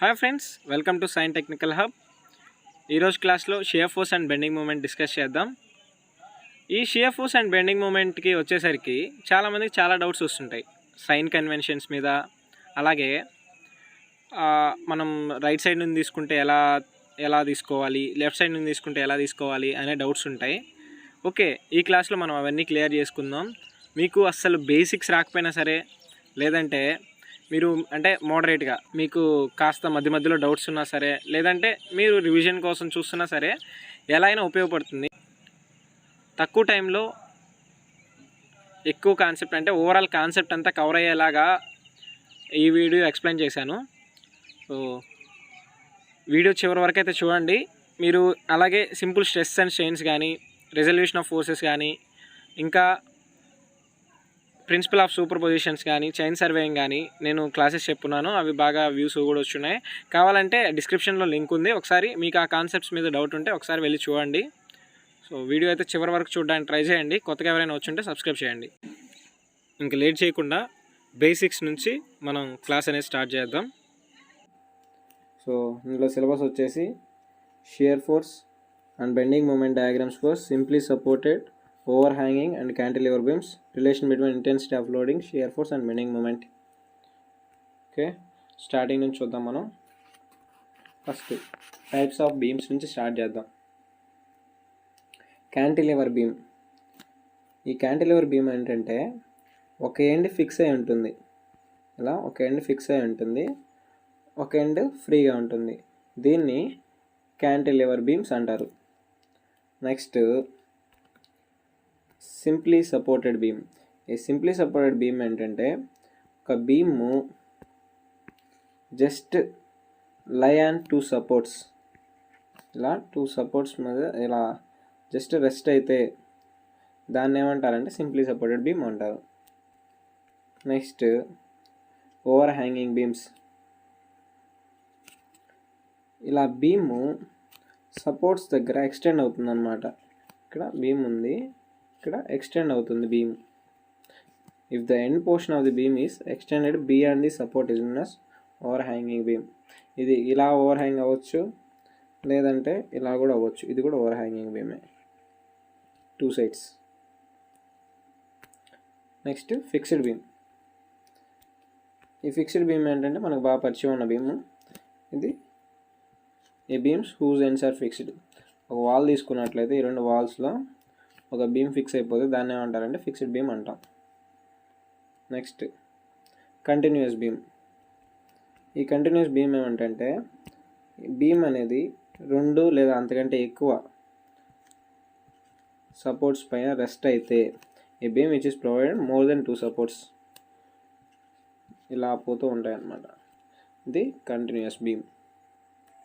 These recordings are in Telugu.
Hi friends, welcome to sign technical hub. ఈరోజు క్లాస్లో shear force and bending moment discuss చేద్దాం. ఈ షియర్ ఫోర్స్ అండ్ బెండింగ్ మూమెంట్కి వచ్చేసరికి చాలామందికి చాలా డౌట్స్ వస్తుంటాయి సైన్ కన్వెన్షన్స్ మీద. అలాగే మనం రైట్ సైడ్ నుంచి తీసుకుంటే ఎలా తీసుకోవాలి, లెఫ్ట్ సైడ్ నుంచి తీసుకుంటే ఎలా తీసుకోవాలి అనే డౌట్స్ ఉంటాయి. ఓకే, ఈ క్లాస్లో మనం అవన్నీ క్లియర్ చేసుకుందాం. మీకు అస్సలు బేసిక్స్ రాకపోయినా సరే, లేదంటే మీరు అంటే మోడరేట్గా మీకు కాస్త మధ్యలో డౌట్స్ ఉన్నా సరే, లేదంటే మీరు రివిజన్ కోసం చూస్తున్నా సరే, ఎలా అయినా ఉపయోగపడుతుంది. తక్కువ టైంలో ఎక్కువ కాన్సెప్ట్, అంటే ఓవరాల్ కాన్సెప్ట్ అంతా కవర్ అయ్యేలాగా ఈ వీడియో ఎక్స్ప్లెయిన్ చేశాను. సో వీడియో చివరి వరకు అయితే చూడండి. మీరు అలాగే సింపుల్ స్ట్రెస్ అండ్ స్ట్రెయిన్స్ కానీ, రెజల్యూషన్ ఆఫ్ ఫోర్సెస్ కానీ, ఇంకా ప్రిన్సిపల్ ఆఫ్ సూపర్ పొజిషన్స్ కానీ, చైన్ సర్వేయింగ్ కానీ నేను క్లాసెస్ చెప్పున్నాను. అవి బాగా వ్యూస్ కూడా వచ్చున్నాయి. కావాలంటే డిస్క్రిప్షన్లో లింక్ ఉంది. ఒకసారి మీకు ఆ కాన్సెప్ట్స్ మీద డౌట్ ఉంటే ఒకసారి వెళ్ళి చూడండి. సో వీడియో అయితే చివరి వరకు చూడడానికి ట్రై చేయండి. కొత్తగా ఎవరైనా వచ్చుంటే సబ్స్క్రైబ్ చేయండి. ఇంక లేట్ చేయకుండా బేసిక్స్ నుంచి మనం క్లాస్ అనేది స్టార్ట్ చేద్దాం. సో ఇందులో సిలబస్ వచ్చేసి shear force and bending moment diagrams for simply supported overhanging and cantilever beams, relation between intensity of loading, shear force and bending moment. Okay, starting నుంచి చూద్దాం. మనం ఫస్ట్ టైప్స్ ఆఫ్ బీమ్స్ నుంచి స్టార్ట్ చేద్దాం. Cantilever beam. ఈ క్యాంటిలివర్ బీమ్ ఏంటంటే ఒక ఎండ్ ఫిక్స్ అయి ఉంటుంది, ఇలా ఒక ఎండ్ ఫిక్స్ అయి ఉంటుంది, ఒక ఎండ్ ఫ్రీగా ఉంటుంది. దీన్ని క్యాంటిలివర్ బీమ్స్ అంటారు. Next simply supported beam. ఈ సింప్లీ సపోర్టెడ్ బీమ్ ఏంటంటే ఒక beam just lie on two supports, ఇలా టూ సపోర్ట్స్ మీద ఇలా జస్ట్ రెస్ట్ అయితే దాన్ని ఏమంటారంటే సింప్లీ సపోర్టెడ్ బీమ్ అంటారు. Next over hanging beams. ఇలా బీమ్ సపోర్ట్స్ దగ్గర ఎక్స్టెండ్ అవుతుంది అన్నమాట. ఇక్కడ బీమ్ ఉంది, ఇక్కడ ఎక్స్టెండ్ అవుతుంది beam. If the end portion of the beam is extended beyond the support is known as over hanging beam. ఇది ఇలా ఓవర్ హ్యాంగ్ అవ్వచ్చు, లేదంటే ఇలా కూడా అవ్వచ్చు. ఇది కూడా ఓవర్ హ్యాంగింగ్ బీమే, two sides. Next fixed beam. ఈ ఫిక్స్డ్ బీమ్ ఏంటంటే మనకు బాగా పరిచయం ఉన్న బీమ్. ఇది ఈ beams whose ends are fixed. ఒక వాల్ తీసుకున్నట్లయితే ఈ రెండు వాల్స్లో ఒక బీమ్ ఫిక్స్ అయిపోతే దాన్ని ఏమంటారంటే ఫిక్స్డ్ బీమ్ అంటాం. Next continuous beam. ఈ కంటిన్యూస్ బీమ్ ఏమంటే బీమ్ అనేది రెండు లేదా అంతకంటే ఎక్కువ సపోర్ట్స్ పైన రెస్ట్ అయితే ఈ beam which is provided more than two supports, ఇలా పోతూ ఉంటాయి అన్నమాట. ఇది continuous beam.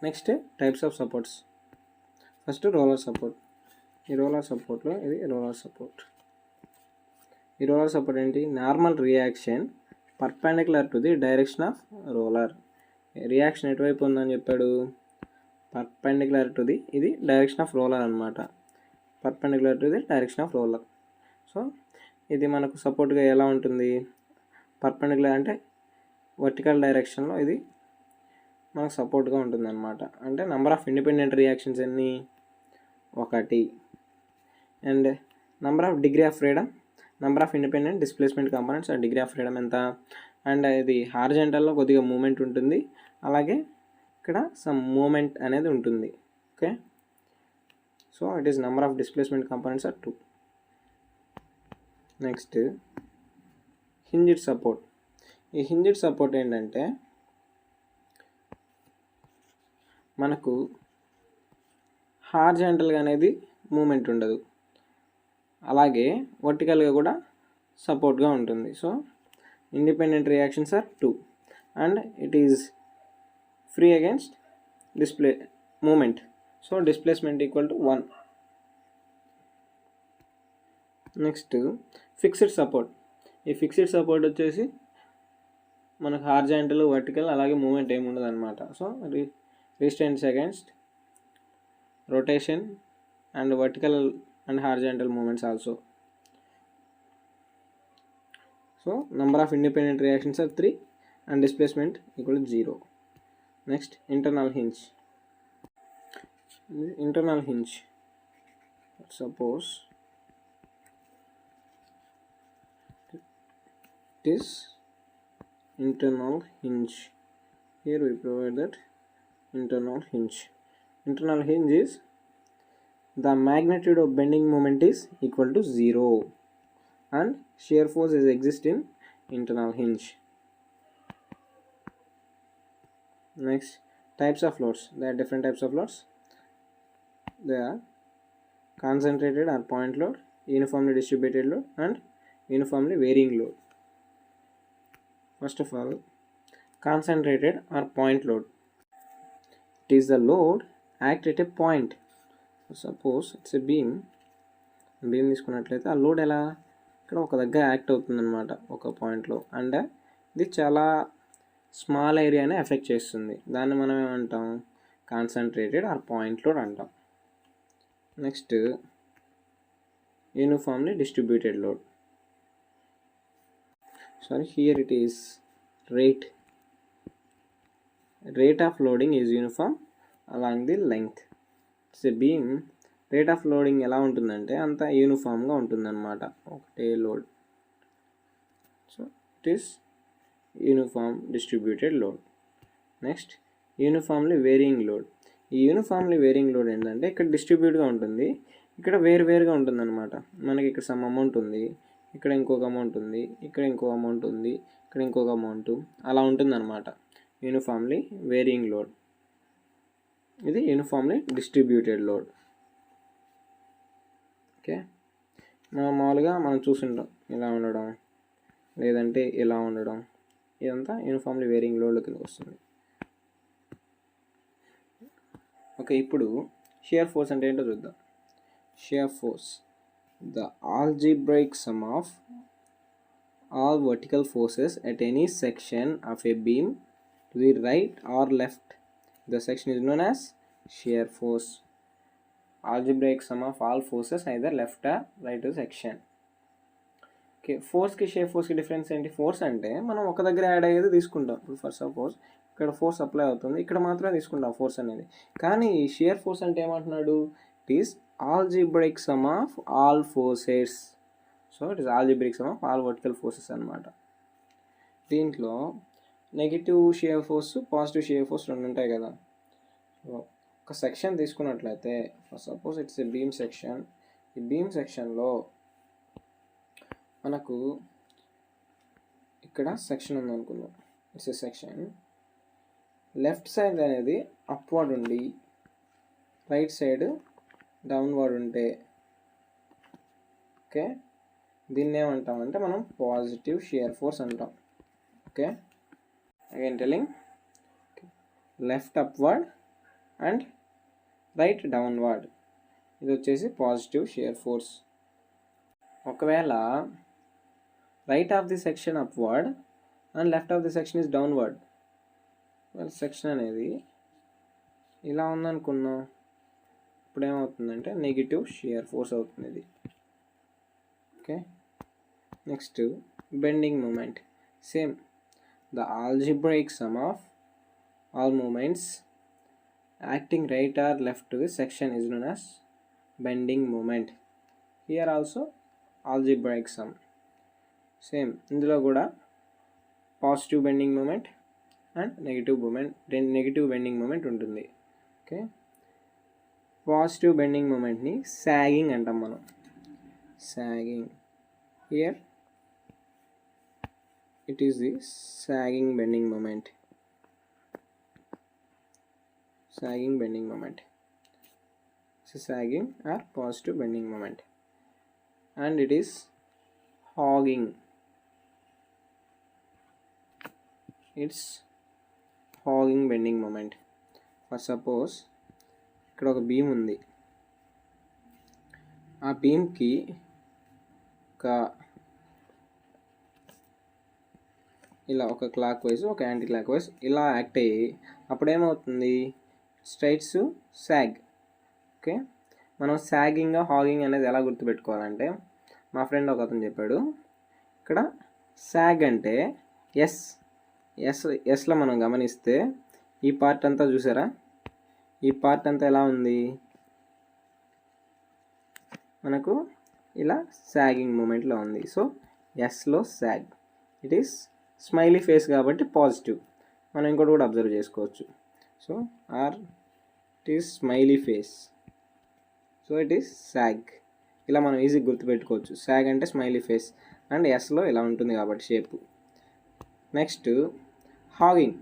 Next types of supports. First roller support. ఈ రోలర్ సపోర్ట్లో ఇది రోలర్ సపోర్ట్. ఈ రోలర్ సపోర్ట్ ఏంటి? Normal reaction perpendicular to the direction of roller. Reaction ఎటువైపు ఉందని చెప్పాడు? పర్పెండిక్యులర్ టు ది, ఇది డైరెక్షన్ ఆఫ్ రోలర్ అనమాట. Perpendicular to the direction of roller. So ఇది మనకు సపోర్ట్గా ఎలా ఉంటుంది? పర్పెండిక్యులర్ అంటే వర్టికల్ డైరెక్షన్లో ఇది మనకు సపోర్ట్గా ఉంటుంది అనమాట. అంటే నెంబర్ ఆఫ్ ఇండిపెండెంట్ రియాక్షన్స్ ఎన్ని? 1. And number of degree of freedom, number of independent displacement components and degree of freedom ఎంత? అండ్ ఇది హారిజాంటల్లో కొద్దిగా మూమెంట్ ఉంటుంది, అలాగే ఇక్కడ సమ్ మూమెంట్ అనేది ఉంటుంది. Okay, so it is number of displacement components are 2. Next hinged support. ఈ హింజ్డ్ సపోర్ట్ ఏంటంటే మనకు హారిజాంటల్గా అనేది మూమెంట్ ఉండదు, అలాగే వర్టికల్గా కూడా సపోర్ట్గా ఉంటుంది. So independent reactions are 2 and it is free against display moment. So displacement equal to 1. Next fixed support. ఈ ఫిక్స్డ్ సపోర్ట్ వచ్చేసి మనకు హారిజాంటల్, వర్టికల్ అలాగే మూమెంట్ ఏమి ఉండదు అనమాట. So resistance against rotation and vertical and horizontal movements also. So number of independent reactions are 3 and displacement equal to 0. Next internal hinge. Internal hinge, suppose it is internal hinge. Here we provide that internal hinge. Internal hinge is the magnitude of bending moment is equal to 0 and shear force is exist in internal hinge. Next, types of loads. There are different types of loads. They are concentrated or point load, uniformly distributed load and uniformly varying load. First of all, concentrated or point load. It is the load act at a point. Suppose it's a beam తీసుకున్నట్లయితే ఆ లోడ్ ఎలా ఇక్కడ ఒక దగ్గర యాక్ట్ అవుతుందన్నమాట ఒక పాయింట్లో, అండ్ ఇది చాలా స్మాల్ ఏరియానే ఎఫెక్ట్ చేస్తుంది. దాన్ని మనం ఏమంటాం, కాన్సన్ట్రేటెడ్ ఆర్ పాయింట్ లోడ్ అంటాం. Next, uniformly distributed load. Sorry, here it is rate of loading is uniform along the length. It's a beam. Rate of loading ఎలా ఉంటుందంటే అంత యూనిఫామ్గా ఉంటుందన్నమాట, ఒకటే load. So it is uniform distributed load. Next, uniformly varying load. ఈ యూనిఫామ్లీ వేరియింగ్ లోడ్ ఏంటంటే ఇక్కడ డిస్ట్రిబ్యూట్గా ఉంటుంది, ఇక్కడ వేరుగా ఉంటుందన్నమాట. మనకి ఇక్కడ సమ్ అమౌంట్ ఉంది, ఇక్కడ ఇంకొక అమౌంట్ ఉంది, ఇక్కడ ఇంకొక అమౌంట్ ఉంది, ఇక్కడ ఇంకొక అమౌంట్, అలా ఉంటుందన్నమాట యూనిఫామ్లీ వేరియింగ్ లోడ్. ఇది యూనిఫామ్లీ డిస్ట్రిబ్యూటెడ్ లోడ్. ఓకే, మామూలుగా మనం చూసుంటాం ఇలా ఉండడం, లేదంటే ఇలా ఉండడం, ఇదంతా యూనిఫామ్లీ వేరియింగ్ లోడ్ కింద వస్తుంది. ఓకే, ఇప్పుడు షియర్ ఫోర్స్ అంటే ఏంటో చూద్దాం. Shear force, the algebraic sum of all vertical forces at any section of a beam to the right or left. The section is known as shear force. Algebraic sum of all forces either left or right to section. Okay, ఫోర్స్కి షియర్ ఫోర్స్కి డిఫరెన్స్ ఏంటి? ఫోర్స్ అంటే మనం ఒక దగ్గర యాడ్ అయ్యేది తీసుకుంటాం. ఇప్పుడు ఫర్ సపోజ్ ఇక్కడ ఫోర్స్ అప్లై అవుతుంది, ఇక్కడ మాత్రమే తీసుకుంటాం ఫోర్స్ అనేది. కానీ ఈ షియర్ ఫోర్స్ అంటే ఏమంటున్నాడు, it is algebraic sum of all forces. So it is algebraic sum of all vertical forces అన్నమాట. దీంట్లో negative shear force, positive shear force రెండు ఉంటాయి కదా. సో ఒక సెక్షన్ తీసుకున్నట్లయితే for suppose it's a beam section. ఈ బీమ్ సెక్షన్లో మనకు ఇక్కడ సెక్షన్ ఉందనుకుందాం, it's a section. Left side అనేది అప్వర్డ్ ఉండి రైట్ సైడ్ డౌన్వర్డ్ ఉంటే, ఓకే, దీన్ని ఏమంటామంటే మనం పాజిటివ్ షియర్ ఫోర్స్ అంటాం. Okay, again telling, left upward and right downward, ఇది వచ్చేసి పాజిటివ్ షియర్ ఫోర్స్. ఒకవేళ right of the section upward and left of the section is downward, section అనేది ఇలా ఉందనుకున్నాం, ఇప్పుడు ఏమవుతుందంటే నెగిటివ్ షియర్ ఫోర్స్ అవుతుంది ఇది. Okay, next bending moment. Same, the algebraic sum of all moments acting right or left to the section is known as bending moment. Here also algebraic sum. Same, ఇందులో కూడా positive bending moment and negative bending moment ఉంటుంది. ఓకే, పాజిటివ్ బెండింగ్ మూమెంట్ని సాగింగ్ అంటాం మనం. Sagging, here it is the sagging bending moment. Sagging bending moment, sagging or positive bending moment. And it is hogging, it's hogging bending moment. For suppose ఇక్కడ ఒక బీమ్ ఉంది, ఆ బీమ్కి ఒక ఇలా ఒక క్లాక్ వైజ్ ఒక యాంటీ క్లాక్ వైజ్ ఇలా యాక్ట్ అయ్యి అప్పుడేమవుతుంది, స్ట్రైట్స్ సాగ్. ఓకే, మనం సాగింగ్ హాగింగ్ అనేది ఎలా గుర్తుపెట్టుకోవాలంటే, మా ఫ్రెండ్ ఒక అతను చెప్పాడు, ఇక్కడ సాగ్ అంటే ఎస్లో మనం గమనిస్తే ఈ పార్ట్ అంతా చూసారా, ఈ పార్ట్ అంతా ఎలా ఉంది మనకు ఇలా సాగింగ్ మూమెంట్లో ఉంది. సో ఎస్లో sag, it is smiley face కాబట్టి పాజిటివ్. మనం ఇంకోటి కూడా అబ్జర్వ్ చేసుకోవచ్చు. So or it is smiley face, so it is sag. ఇలా మనం ఈజీగా గుర్తుపెట్టుకోవచ్చు. సాగ్ అంటే స్మైలీ ఫేస్ అండ్ ఎస్లో ఇలా ఉంటుంది కాబట్టి షేపు. Next hogging.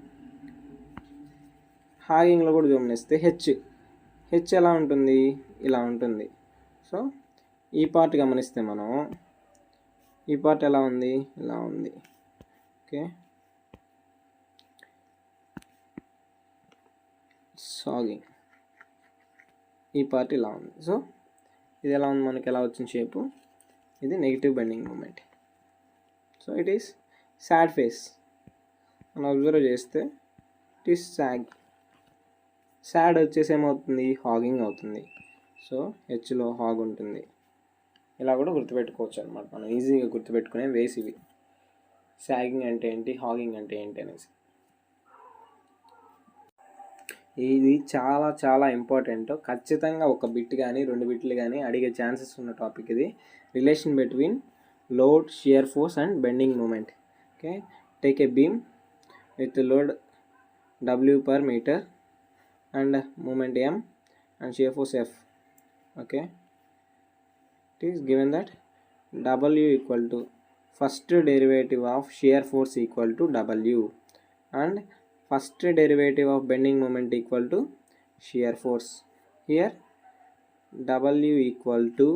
హాగింగ్లో కూడా గమనిస్తే హెచ్ ఎలా ఉంటుంది, ఇలా ఉంటుంది. సో ఈ పార్ట్ గమనిస్తే మనం, ఈ పార్ట్ ఎలా ఉంది, ఇలా ఉంది. ఓకే, సాగింగ్, ఈ పార్ట్ ఇలా ఉంది. సో ఇది ఎలా ఉంది, మనకి ఎలా వచ్చిన షేపు, ఇది negative bending moment. So it is sad face. మనం అబ్జర్వ్ చేస్తే ఇట్ ఈస్ సాగ్. సాడ్ వచ్చేసి ఏమవుతుంది, హాగింగ్ అవుతుంది. సో హెచ్లో హాగ్ ఉంటుంది. ఇలా కూడా గుర్తుపెట్టుకోవచ్చు అనమాట. మనం ఈజీగా గుర్తుపెట్టుకునే వేస్ ఇవి. సాగింగ్ అంటే ఏంటి, హాగింగ్ అంటే ఏంటి అనేసి. ఇది చాలా చాలా ఇంపార్టెంట్. ఖచ్చితంగా ఒక బిట్ కానీ 2 బిట్లు కానీ అడిగే ఛాన్సెస్ ఉన్న టాపిక్ ఇది. Relation between load, shear force and bending moment. Okay, take a beam with load W per meter and moment M and shear force F. Okay, it is given that W equal to first derivative of shear force equal to W and first derivative of bending moment equal to shear force. Here W equal to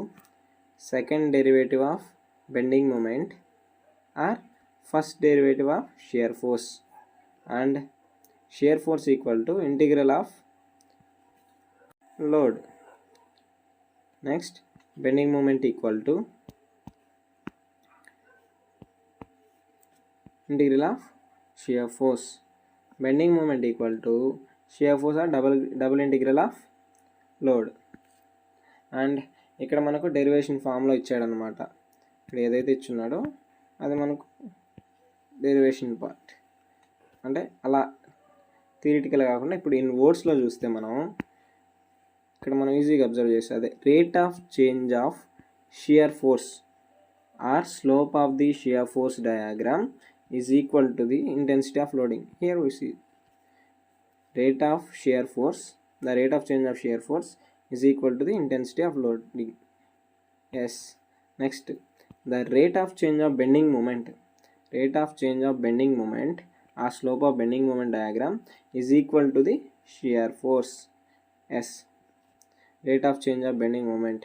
second derivative of bending moment or first derivative of shear force, and shear force equal to integral of load. Next bending moment equal to integral of shear force. Bending moment equal to shear force or double integral of load. And ఇక్కడ మనకు డెరివేషన్ ఫామ్లో ఇచ్చాడనమాట. ఇక్కడ ఏదైతే ఇచ్చున్నాడో అది మనకు డెరివేషన్ పార్ట్. అంటే అలా థియరిటికల్ కాకుండా ఇప్పుడు ఇన్ వర్డ్స్లో చూస్తే మనం ఇక్కడ మనం ఈజీగా అబ్జర్వ్ చేస్తే అదే rate of change of shear force or slope of the shear force diagram is equal to the intensity of loading. Here we see rate of shear force, the rate of change of shear force is equal to the intensity of loading. Yes. Next, the rate of change of bending moment, rate of change of bending moment or slope of bending moment diagram is equal to the shear force. S. Rate of change of bending moment,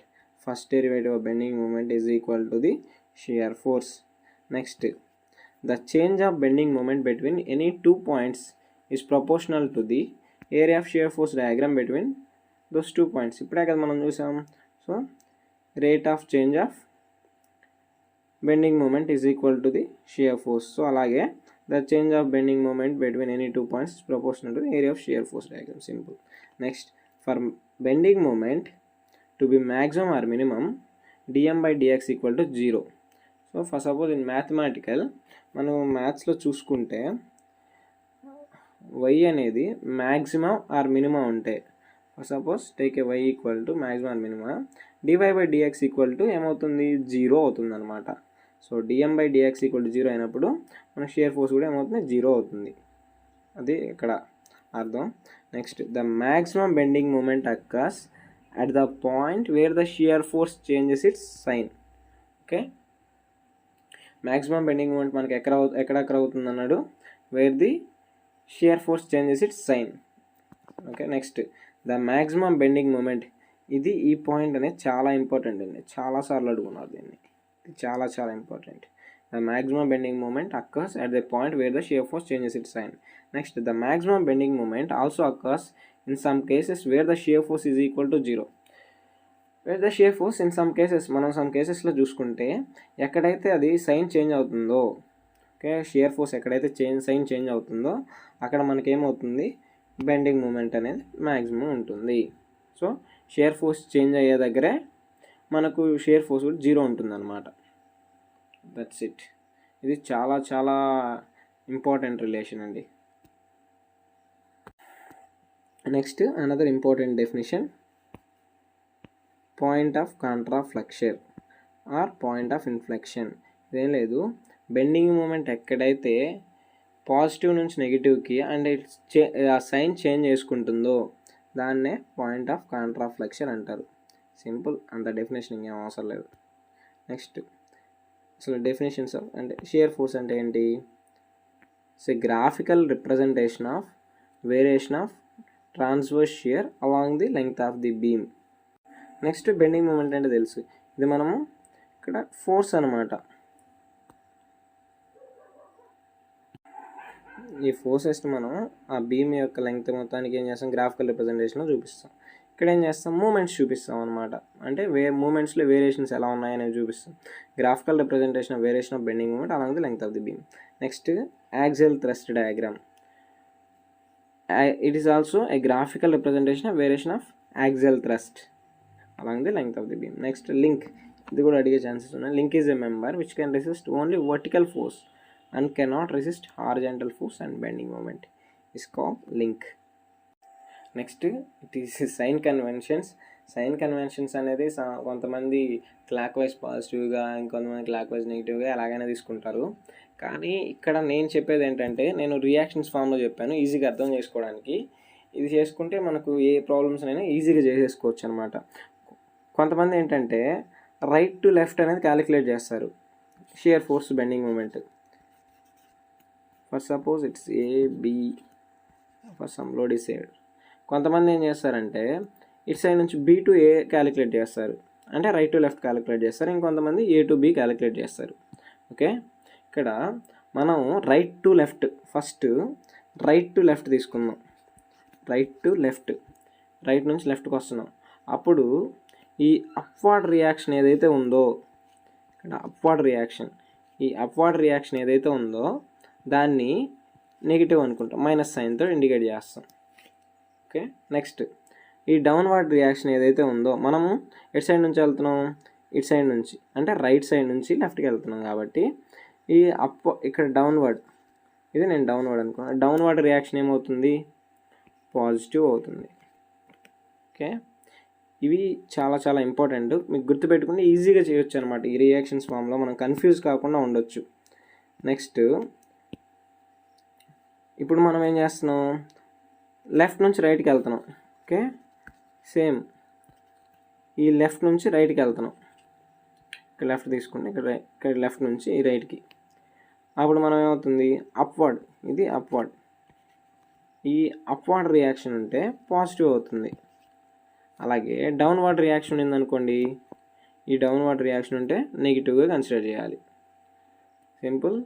first derivative of bending moment is equal to the shear force. Next, the change of bending moment between any 2 points is proportional to the area of shear force diagram between those 2 points. ఇప్పుడే కదా మనం చూసాం. So rate of change of bending moment is equal to the shear force. So అలాగే the change of bending moment between any 2 points is proportional to the area of shear force diagram. Simple. Next, for bending moment to be maximum or minimum, dm by dx equal to 0. So for suppose in mathematical మనం మ్యాథ్స్లో చూసుకుంటే y అనేది మ్యాక్సిమం ఆర్ మినిమం ఉంటే, for suppose take a y equal to maximum or minimum, dy by dx equal to ఏమవుతుంది, 0 అవుతుంది అనమాట. So dm by dx equal to 0 అయినప్పుడు మన షియర్ ఫోర్స్ కూడా ఏమవుతుంది, 0 అవుతుంది. అది ఇక్కడ అర్థం. Next, the maximum bending moment occurs at the point where the shear force changes its sign. Okay, maximum bending moment మనకి ఎక్కడ అవుతుంది అన్నాడు, where the shear force changes its sign. Okay, next the maximum bending moment, ఇది ఈ పాయింట్ అనేది చాలా ఇంపార్టెంట్ అండి, చాలాసార్లు అడుగున్నారు దీన్ని, ఇది చాలా చాలా important. The maximum bending moment occurs at the point where the shear force changes its sign. Next, the maximum bending moment also occurs in some cases where the shear force is equal to 0. Where the shear force in some cases, మనం సమ్ కేసెస్లో చూసుకుంటే ఎక్కడైతే అది సైన్ చేంజ్ అవుతుందో, ఓకే, షియర్ ఫోర్స్ ఎక్కడైతే సైన్ చేంజ్ అవుతుందో అక్కడ మనకేమవుతుంది, బెండింగ్ మూమెంట్ అనేది మ్యాక్సిమం ఉంటుంది. సో షియర్ ఫోర్స్ చేంజ్ అయ్యే దగ్గరే మనకు షియర్ ఫోర్స్ కూడా 0 ఉంటుంది అనమాట. That's it. ఇది చాలా చాలా ఇంపార్టెంట్ రిలేషన్ అండి. Next another important definition, point of contraflexion or point of inflection. ఇదేం లేదు, బెండింగ్ మూమెంట్ ఎక్కడైతే పాజిటివ్ నుంచి నెగిటివ్కి అండ్ ఆ సైన్ చేంజ్ చేసుకుంటుందో దాన్నే పాయింట్ ఆఫ్ కాంట్రాఫ్లెక్షన్ అంటారు. సింపుల్, అంత డెఫినేషన్ ఇంకేం అవసరం లేదు. నెక్స్ట్ అసలు డెఫినేషన్స్ అంటే షియర్ ఫోర్స్ అంటే ఏంటి? It's a graphical representation of variation of transverse shear along the length of the beam. Next bending moment అంటే తెలుసు, ఇది మనము ఇక్కడ ఫోర్స్ అనమాట. ఈ ఫోర్సెస్ని మనం ఆ బీమ్ యొక్క లెంగ్త్ మొత్తానికి ఏం చేస్తాం, గ్రాఫికల్ రిప్రజెంటేషన్లో చూపిస్తాం. ఇక్కడ ఏం చేస్తాం, మూమెంట్స్ చూపిస్తాం అనమాట. అంటే మూమెంట్స్లో వేరియేషన్స్ ఎలా ఉన్నాయనేవి చూపిస్తాం. Graphical representation of variation of bending moment along the length of the beam. Next axial thrust diagram. It is also a graphical representation of variation of axial thrust along the length of the beam. Next link, ఇది కూడా అడిగే ఛాన్సెస్ ఉన్నాయి. Link is a member which can resist only vertical force and cannot resist horizontal force and bending moment is called link. Next it is sign conventions. Sign conventions అనేది కొంతమంది క్లాక్ వైజ్ పాజిటివ్గా, ఇంకొంతమంది క్లాక్ వైజ్ నెగిటివ్గా ఎలాగైనా తీసుకుంటారు. కానీ ఇక్కడ నేను చెప్పేది ఏంటంటే, నేను రియాక్షన్స్ ఫామ్లో చెప్పాను ఈజీగా అర్థం చేసుకోవడానికి. ఇది చేసుకుంటే మనకు ఏ ప్రాబ్లమ్స్ అయినా ఈజీగా చేసేసుకోవచ్చు అనమాట. కొంతమంది ఏంటంటే రైట్ టు లెఫ్ట్ అనేది క్యాలిక్యులేట్ చేస్తారు shear force bending moment. For suppose it's AB for some load is side. కొంతమంది ఏం చేస్తారంటే ఇటు సైడ్ నుంచి B టు A క్యాలిక్యులేట్ చేస్తారు, అంటే రైట్ టు లెఫ్ట్ క్యాలిక్యులేట్ చేస్తారు. ఇంకొంతమంది A టు B క్యాలిక్యులేట్ చేస్తారు. ఓకే, ఇక్కడ మనం right to left, first right to left తీసుకుందాం. రైట్ టు లెఫ్ట్, రైట్ నుంచి లెఫ్ట్కి వస్తున్నాం. అప్పుడు ఈ అప్వార్డ్ రియాక్షన్ ఏదైతే ఉందో, ఇక్కడ అప్వార్డ్ రియాక్షన్, ఈ అప్వార్డ్ రియాక్షన్ ఏదైతే ఉందో దాన్ని నెగిటివ్ అనుకుంటాం, మైనస్ సైన్తో ఇండికేట్ చేస్తాం. ఓకే, నెక్స్ట్ ఈ డౌన్వర్డ్ రియాక్షన్ ఏదైతే ఉందో, మనము ఎటు సైడ్ నుంచి వెళ్తున్నాం, ఇటు సైడ్ నుంచి, అంటే రైట్ సైడ్ నుంచి లెఫ్ట్కి వెళ్తున్నాం కాబట్టి ఈ ఇక్కడ డౌన్వర్డ్, ఇది నేను డౌన్వర్డ్ అనుకున్నాను. డౌన్వర్డ్ రియాక్షన్ ఏమవుతుంది, పాజిటివ్ అవుతుంది. ఓకే, ఇవి చాలా చాలా ఇంపార్టెంట్, మీకు గుర్తుపెట్టుకుంటే ఈజీగా చేయొచ్చు అనమాట. ఈ రియాక్షన్స్ ఫామ్లో మనం కన్ఫ్యూజ్ కాకుండా ఉండొచ్చు. నెక్స్ట్ ఇప్పుడు మనం ఏం చేస్తున్నాం, లెఫ్ట్ నుంచి రైట్కి వెళ్తున్నాం. ఓకే, సేమ్ ఈ లెఫ్ట్ నుంచి రైట్కి వెళ్తున్నాం. ఇక్కడ లెఫ్ట్ తీసుకుంటే ఇక్కడ లెఫ్ట్ నుంచి ఈ రైట్కి. అప్పుడు మనం ఏమవుతుంది, అప్వర్డ్, ఇది అప్వర్డ్. ఈ అప్వర్డ్ రియాక్షన్ ఉంటే పాజిటివ్ అవుతుంది. అలాగే డౌన్వర్డ్ రియాక్షన్ ఉందనుకోండి, ఈ డౌన్వర్డ్ రియాక్షన్ ఉంటే నెగిటివ్గా కన్సిడర్ చేయాలి. సింపుల్.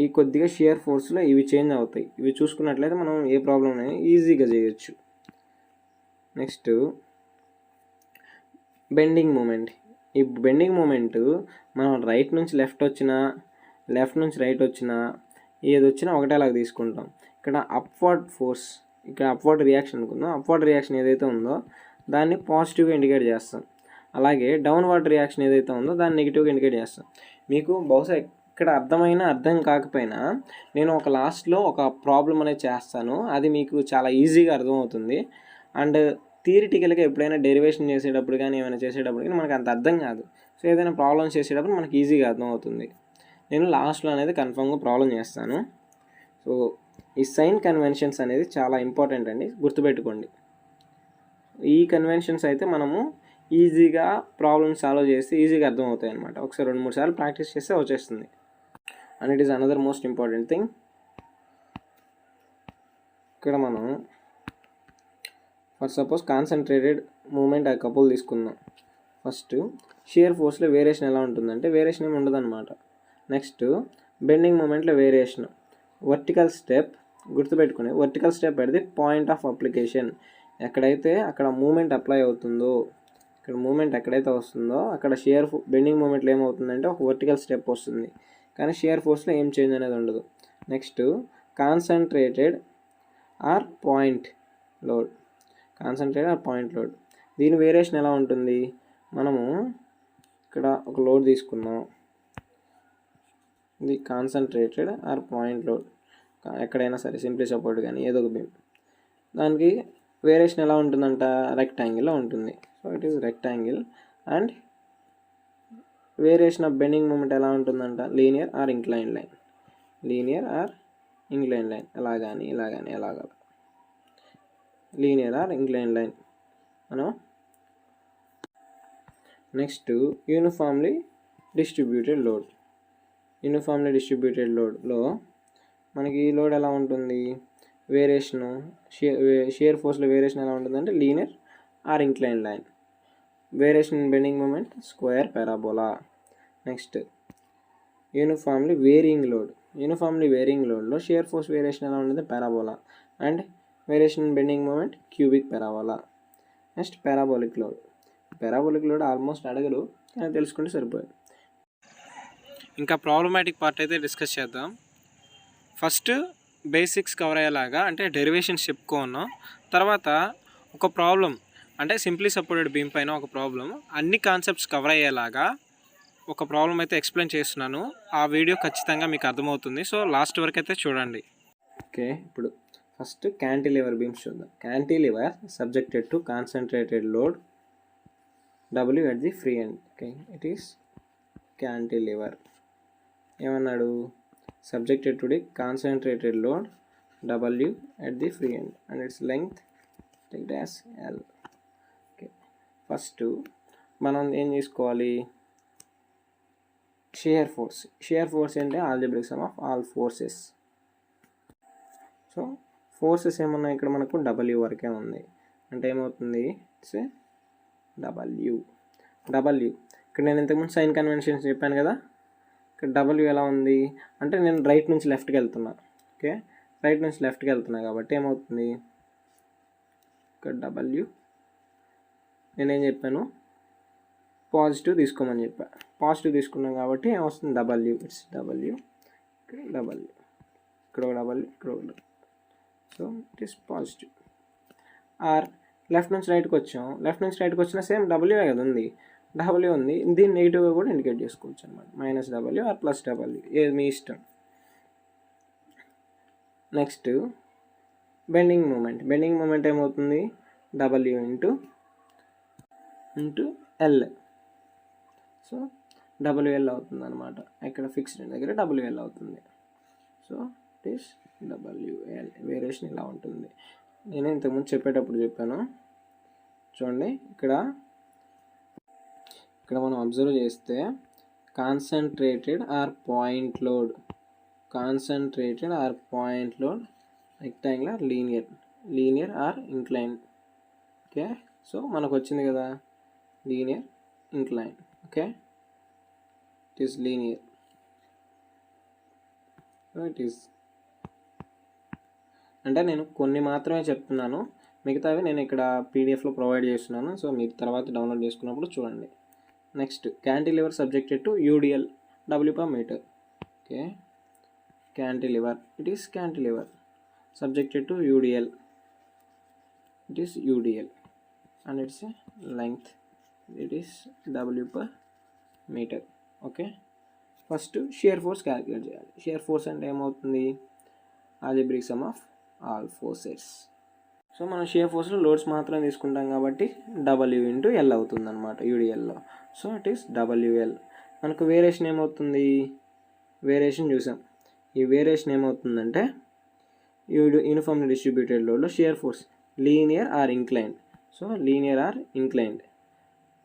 ఈ కొద్దిగా షియర్ ఫోర్స్లో ఇవి చేంజ్ అవుతాయి. ఇవి చూసుకున్నట్లయితే మనం ఏ ప్రాబ్లం అయినా ఈజీగా చేయొచ్చు. Next bending moment. ఈ బెండింగ్ మూమెంట్ మనం రైట్ నుంచి లెఫ్ట్ వచ్చినా, లెఫ్ట్ నుంచి రైట్ వచ్చినా, ఏది వచ్చినా ఒకటేలాగా తీసుకుంటాం. ఇక్కడ అప్వర్డ్ ఫోర్స్, ఇక్కడ అప్వర్డ్ రియాక్షన్ అనుకుందాం. అప్వర్డ్ రియాక్షన్ ఏదైతే ఉందో దాన్ని పాజిటివ్గా ఇండికేట్ చేస్తాం. అలాగే డౌన్వర్డ్ రియాక్షన్ ఏదైతే ఉందో దాన్ని నెగిటివ్గా ఇండికేట్ చేస్తాం. మీకు బహుశా ఇక్కడ అర్థం కాకపోయినా నేను ఒక లాస్ట్లో ఒక ప్రాబ్లం అనేది చేస్తాను, అది మీకు చాలా ఈజీగా అర్థమవుతుంది. అండ్ థియరిటికల్గా ఎప్పుడైనా డెరివేషన్ చేసేటప్పుడు కానీ ఏమైనా చేసేటప్పుడు కానీ మనకు అంత అర్థం కాదు. సో ఏదైనా ప్రాబ్లమ్స్ చేసేటప్పుడు మనకి ఈజీగా అర్థమవుతుంది. నేను లాస్ట్లో అనేది కన్ఫర్మ్గా ప్రాబ్లం చేస్తాను. సో ఈ సైన్ కన్వెన్షన్స్ అనేది చాలా ఇంపార్టెంట్ అండి, గుర్తుపెట్టుకోండి. ఈ కన్వెన్షన్స్ అయితే మనము ఈజీగా ప్రాబ్లమ్ సాల్వ్ చేస్తే ఈజీగా అర్థమవుతాయి అన్నమాట. ఒకసారి 2-3 సార్లు ప్రాక్టీస్ చేస్తే వచ్చేస్తుంది. And it is another most important thing. ఇక్కడ మనం ఫర్ సపోజ్ కాన్సన్ట్రేటెడ్ మూమెంట్ ఆ కపుల్ తీసుకుందాం. ఫస్ట్ షియర్ ఫోర్స్లో వేరియేషన్ ఎలా ఉంటుందంటే వేరియేషన్ ఏమి ఉండదు అనమాట. నెక్స్ట్ బెండింగ్ మూమెంట్లో వేరియేషన్, వర్టికల్ స్టెప్, గుర్తుపెట్టుకుని వర్టికల్ స్టెప్ అనేది పాయింట్ ఆఫ్ అప్లికేషన్. ఎక్కడైతే అక్కడ మూమెంట్ అప్లై అవుతుందో, ఇక్కడ మూమెంట్ ఎక్కడైతే వస్తుందో అక్కడ షియర్ బెండింగ్ మూమెంట్లో ఏమవుతుందంటే ఒక వర్టికల్ స్టెప్ వస్తుంది, కానీ షియర్ ఫోర్స్లో ఏం చేంజ్ అనేది ఉండదు. Next concentrated or point load, concentrated or point load, దీని వేరియేషన్ ఎలా ఉంటుంది, మనము ఇక్కడ ఒక లోడ్ తీసుకున్నాం, ఇది కాన్సన్ట్రేటెడ్ ఆర్ పాయింట్ లోడ్, ఎక్కడైనా సరే సింప్లీ సపోర్ట్ కానీ ఏదో ఒక బీమ్, దానికి వేరియేషన్ ఎలా ఉంటుందంట, రెక్టాంగిల్లో ఉంటుంది. So it is rectangle. And variation of bending moment ఎలా ఉంటుందంట, linear or incline line. Linear or incline line, ఎలా కానీ ఇలా కానీ ఎలాగ లీనియర్ ఆర్ ఇంక్లైన్ లైన్ మనం. Next uniformly distributed load. Uniformly distributed లోడ్లో మనకి లోడ్ ఎలా ఉంటుంది, వేరియేషను షియర్ ఫోర్స్లో వేరియేషన్ ఎలా ఉంటుందంటే linear or incline line. Variation in bending moment square parabola. Next uniformly varying load. Uniformly varying లోడ్లో షియర్ ఫోర్స్ వేరియేషన్ ఎలా ఉంటుంది, parabola. And variation in bending moment cubic parabola. Next parabolic load. Parabolic load almost అడగరు, కానీ తెలుసుకుంటే సరిపోయింది. ఇంకా ప్రాబ్లమాటిక్ పార్ట్ అయితే డిస్కస్ చేద్దాం. ఫస్ట్ బేసిక్స్ కవర్ అయ్యేలాగా అంటే డెరివేషన్స్ చెప్పుకున్నాం. తర్వాత ఒక ప్రాబ్లం అంటే సింప్లీ సపోర్టెడ్ బీమ్ పైన ఒక ప్రాబ్లం, అన్ని కాన్సెప్ట్స్ కవర్ అయ్యేలాగా ఒక ప్రాబ్లం అయితే ఎక్స్ప్లెయిన్ చేస్తున్నాను. ఆ వీడియో ఖచ్చితంగా మీకు అర్థమవుతుంది. సో లాస్ట్ వరకు అయితే చూడండి. ఓకే, ఇప్పుడు ఫస్ట్ క్యాంటిలివర్ బీమ్స్ చూద్దాం. Cantilever subjected to concentrated load W at the free end. Okay, it is cantilever. ఏమన్నాడు, subjected to the concentrated load W at the free end and its length take as L. Okay, first మనం ఏం చేసుకోవాలి, షియర్ ఫోర్స్. షియర్ ఫోర్స్ అంటే algebraic sum of all forces. So forces ఏమన్నా ఇక్కడ మనకు W వరకే ఉంది అంటే ఏమవుతుంది, ఇట్స్ W. ఇక్కడ నేను ఇంతకుముందు సైన్ కన్వెన్షన్స్ చెప్పాను కదా, ఇక్కడ W ఎలా ఉంది అంటే నేను రైట్ నుంచి లెఫ్ట్కి వెళ్తున్నా. ఓకే, రైట్ నుంచి లెఫ్ట్కి వెళ్తున్నా కాబట్టి ఏమవుతుంది, ఇక్కడ W నేనేం చెప్పాను, పాజిటివ్ తీసుకోమని చెప్పా. పాజిటివ్ తీసుకున్నాం కాబట్టి ఏమొస్తుంది, W. It's W. ఇక్కడ W, ఇక్కడ ఒక W, ఇక్కడ ఒక W. So it is positive. Or left నుంచి రైట్కి వచ్చాం, లెఫ్ట్ నుంచి రైట్కి వచ్చినా సేమ్ W కదా ఉంది, W ఉంది. దీన్ని నెగిటివ్గా కూడా ఇండికేట్ చేసుకోవచ్చు అనమాట, -W ఆర్ +W, ఏది మీ ఇష్టం. Next bending moment. Bending moment ఏమవుతుంది, W into L. So WL అవుతుంది అనమాట, ఇక్కడ ఫిక్స్డ్ దగ్గర WL అవుతుంది. So it is WL. Variation ఇలా ఉంటుంది. నేను ఇంతకుముందు చెప్పేటప్పుడు చెప్పాను చూడండి. ఇక్కడ మనం అబ్జర్వ్ చేస్తే concentrated or point load, concentrated or point load, rectangular, linear or incline. Okay, so మనకు వచ్చింది కదా linear, incline. Okay, it is linear. It is అంటే నేను కొన్ని మాత్రమే చెప్తున్నాను, మిగతావి నేను ఇక్కడ పీడిఎఫ్లో ప్రొవైడ్ చేస్తున్నాను. సో మీరు తర్వాత డౌన్లోడ్ చేసుకున్నప్పుడు చూడండి. Next cantilever subjected to UDL, W per meter. Okay, cantilever, it is cantilever subjected to UDL, it is UDL and its length, it is W per meter. Okay, first shear force calculate చేయాలి. షియర్ ఫోర్స్ అంటే ఏమవుతుంది, algebraic sum of all forces. So మనం షియర్ ఫోర్స్లో లోడ్స్ మాత్రం తీసుకుంటాం కాబట్టి W ఇంటూ L అవుతుంది అనమాట UDLలో. So it is WL. మనకు వేరియేషన్ ఏమవుతుంది, వేరియేషన్ చూసాం. ఈ వేరియేషన్ ఏమవుతుందంటే యూనిఫామ్లీ డిస్ట్రిబ్యూటెడ్ లోడ్లో shear force linear or inclined. So linear or inclined,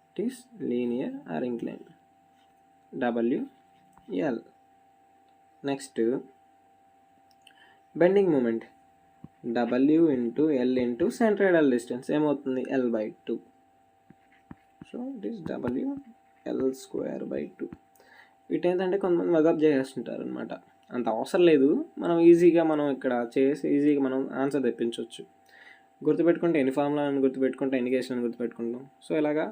it is linear or inclined, WL. Next bending moment W into L into centroidal distance ఏమవుతుంది, L/2. So it is WL²/2. వీటేంటంటే కొంతమంది వర్కప్ చేస్తుంటారు అనమాట, అంత అవసరం లేదు. మనం ఈజీగా మనం ఇక్కడ చేసి ఈజీగా మనం ఆన్సర్ తెప్పించవచ్చు. గుర్తుపెట్టుకుంటే ఎన్ని ఫార్ములా అని గుర్తుపెట్టుకుంటే ఇండికేషన్ అని గుర్తుపెట్టుకుంటాం. సో ఇలాగా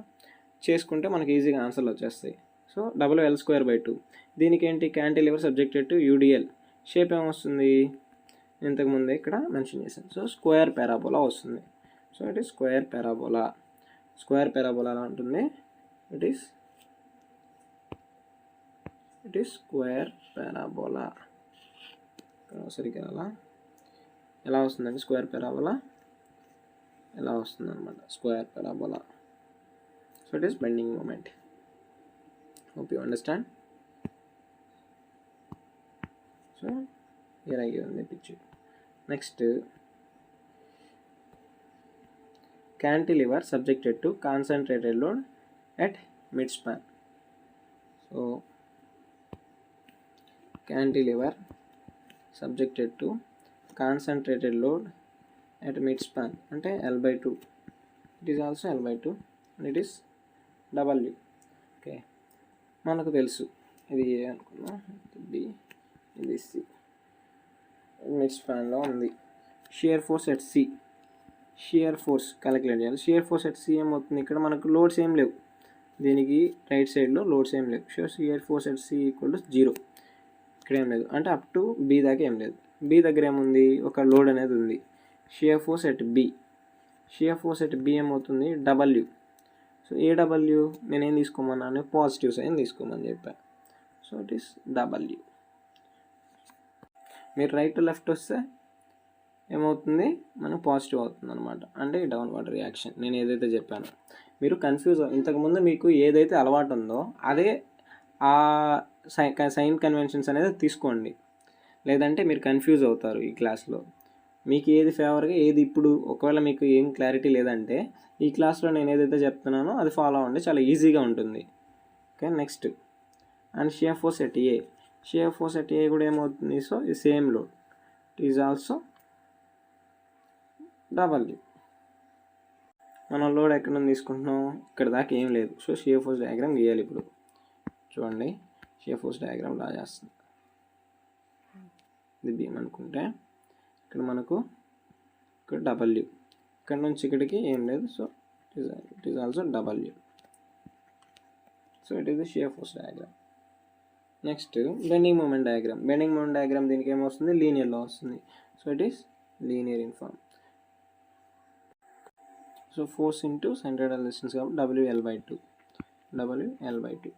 చేసుకుంటే మనకి ఈజీగా ఆన్సర్లు వచ్చేస్తాయి. So WL²/2. దీనికి ఏంటి, cantilever subjected to UDL. Shape ఏమొస్తుంది, ఇంతకుముందే ఇక్కడ మెన్షన్ చేశాను. సో స్క్వేర్ పారాబోలా వస్తుంది. So it is square parabola. Square parabola ఎలా ఉంటుంది, ఇట్ ఈస్ స్క్వేర్ పారాబోలా. సరిగ్గా ఎలా వస్తుందండి స్క్వేర్ పారాబోలా, ఇలా వస్తుంది అనమాట, square parabola. So it is bending moment. Hope you understand. So here I given the picture. Next, cantilever subjected to concentrated load at midspan. So cantilever subjected to concentrated load at midspan అంటే L/2. It is also L/2 and it is W. Okay, మనకు తెలుసు ఇది ఏ అనుకున్నా, B, ఇది C. మిడ్ స్పాన్లో ఉంది. Shear force at C, shear force calculate చేయాలి. షియర్ ఫోర్స్ ఎట్ సి ఏమవుతుంది, ఇక్కడ మనకు లోడ్స్ ఏం లేవు, దీనికి రైట్ సైడ్లో లోడ్స్ ఏం లేవు. Shear force at C equal to 0. ఇక్కడ ఏం లేదు, అంటే అప్ టు బి దాకా ఏం లేదు. బి దగ్గర ఏముంది, ఒక లోడ్ అనేది ఉంది. Shear force at B, shear force at B ఏమవుతుంది, డబ్ల్యూ. సో ఏ డబ్ల్యూ నేనేం తీసుకోమన్నాను, పాజిటివ్ సైన్ తీసుకోమని చెప్పాను. So it is W. మీరు రైట్ టు లెఫ్ట్ వస్తే ఏమవుతుంది, మనకు పాజిటివ్ అవుతుంది అనమాట, అంటే డౌన్వర్డ్ రియాక్షన్. నేను ఏదైతే చెప్పానో మీరు కన్ఫ్యూజ్, ఇంతకుముందు మీకు ఏదైతే అలవాటు ఉందో అదే ఆ సైన్ కన్వెన్షన్స్ అనేది తీసుకోండి, లేదంటే మీరు కన్ఫ్యూజ్ అవుతారు ఈ క్లాస్లో. మీకు ఏది ఫేవర్గా ఏది, ఇప్పుడు ఒకవేళ మీకు ఏం క్లారిటీ లేదంటే ఈ క్లాస్లో నేను ఏదైతే చెప్తున్నానో అది ఫాలో అవ్వండి, చాలా ఈజీగా ఉంటుంది. Okay, next and shear force at a, shear force at a కూడా ఏమవుతుంది, సో ఈ same load, it is also W. మనం లోడ్ ఎక్కడ నుంచి తీసుకుంటున్నాం, ఇక్కడ దాకా ఏం లేదు. సో షియర్ ఫోర్స్ డయాగ్రామ్ గీయాలి. ఇప్పుడు చూడండి, షియర్ ఫోర్స్ డయాగ్రామ్ లా చేస్తుంది. ఇది బీమ్ అనుకుంటే ఇక్కడ మనకు ఇక్కడ డబ్ల్యూ, ఇక్కడ నుంచి ఇక్కడికి ఏం లేదు. So it is also W. So it is the shear force diagram. Next bending moment diagram. Bending moment diagram దీనికి ఏమొస్తుంది, లీనియర్లో వస్తుంది. So it is linear in form. So force into centroid resistance కాబట్టి WL/2, WL/2.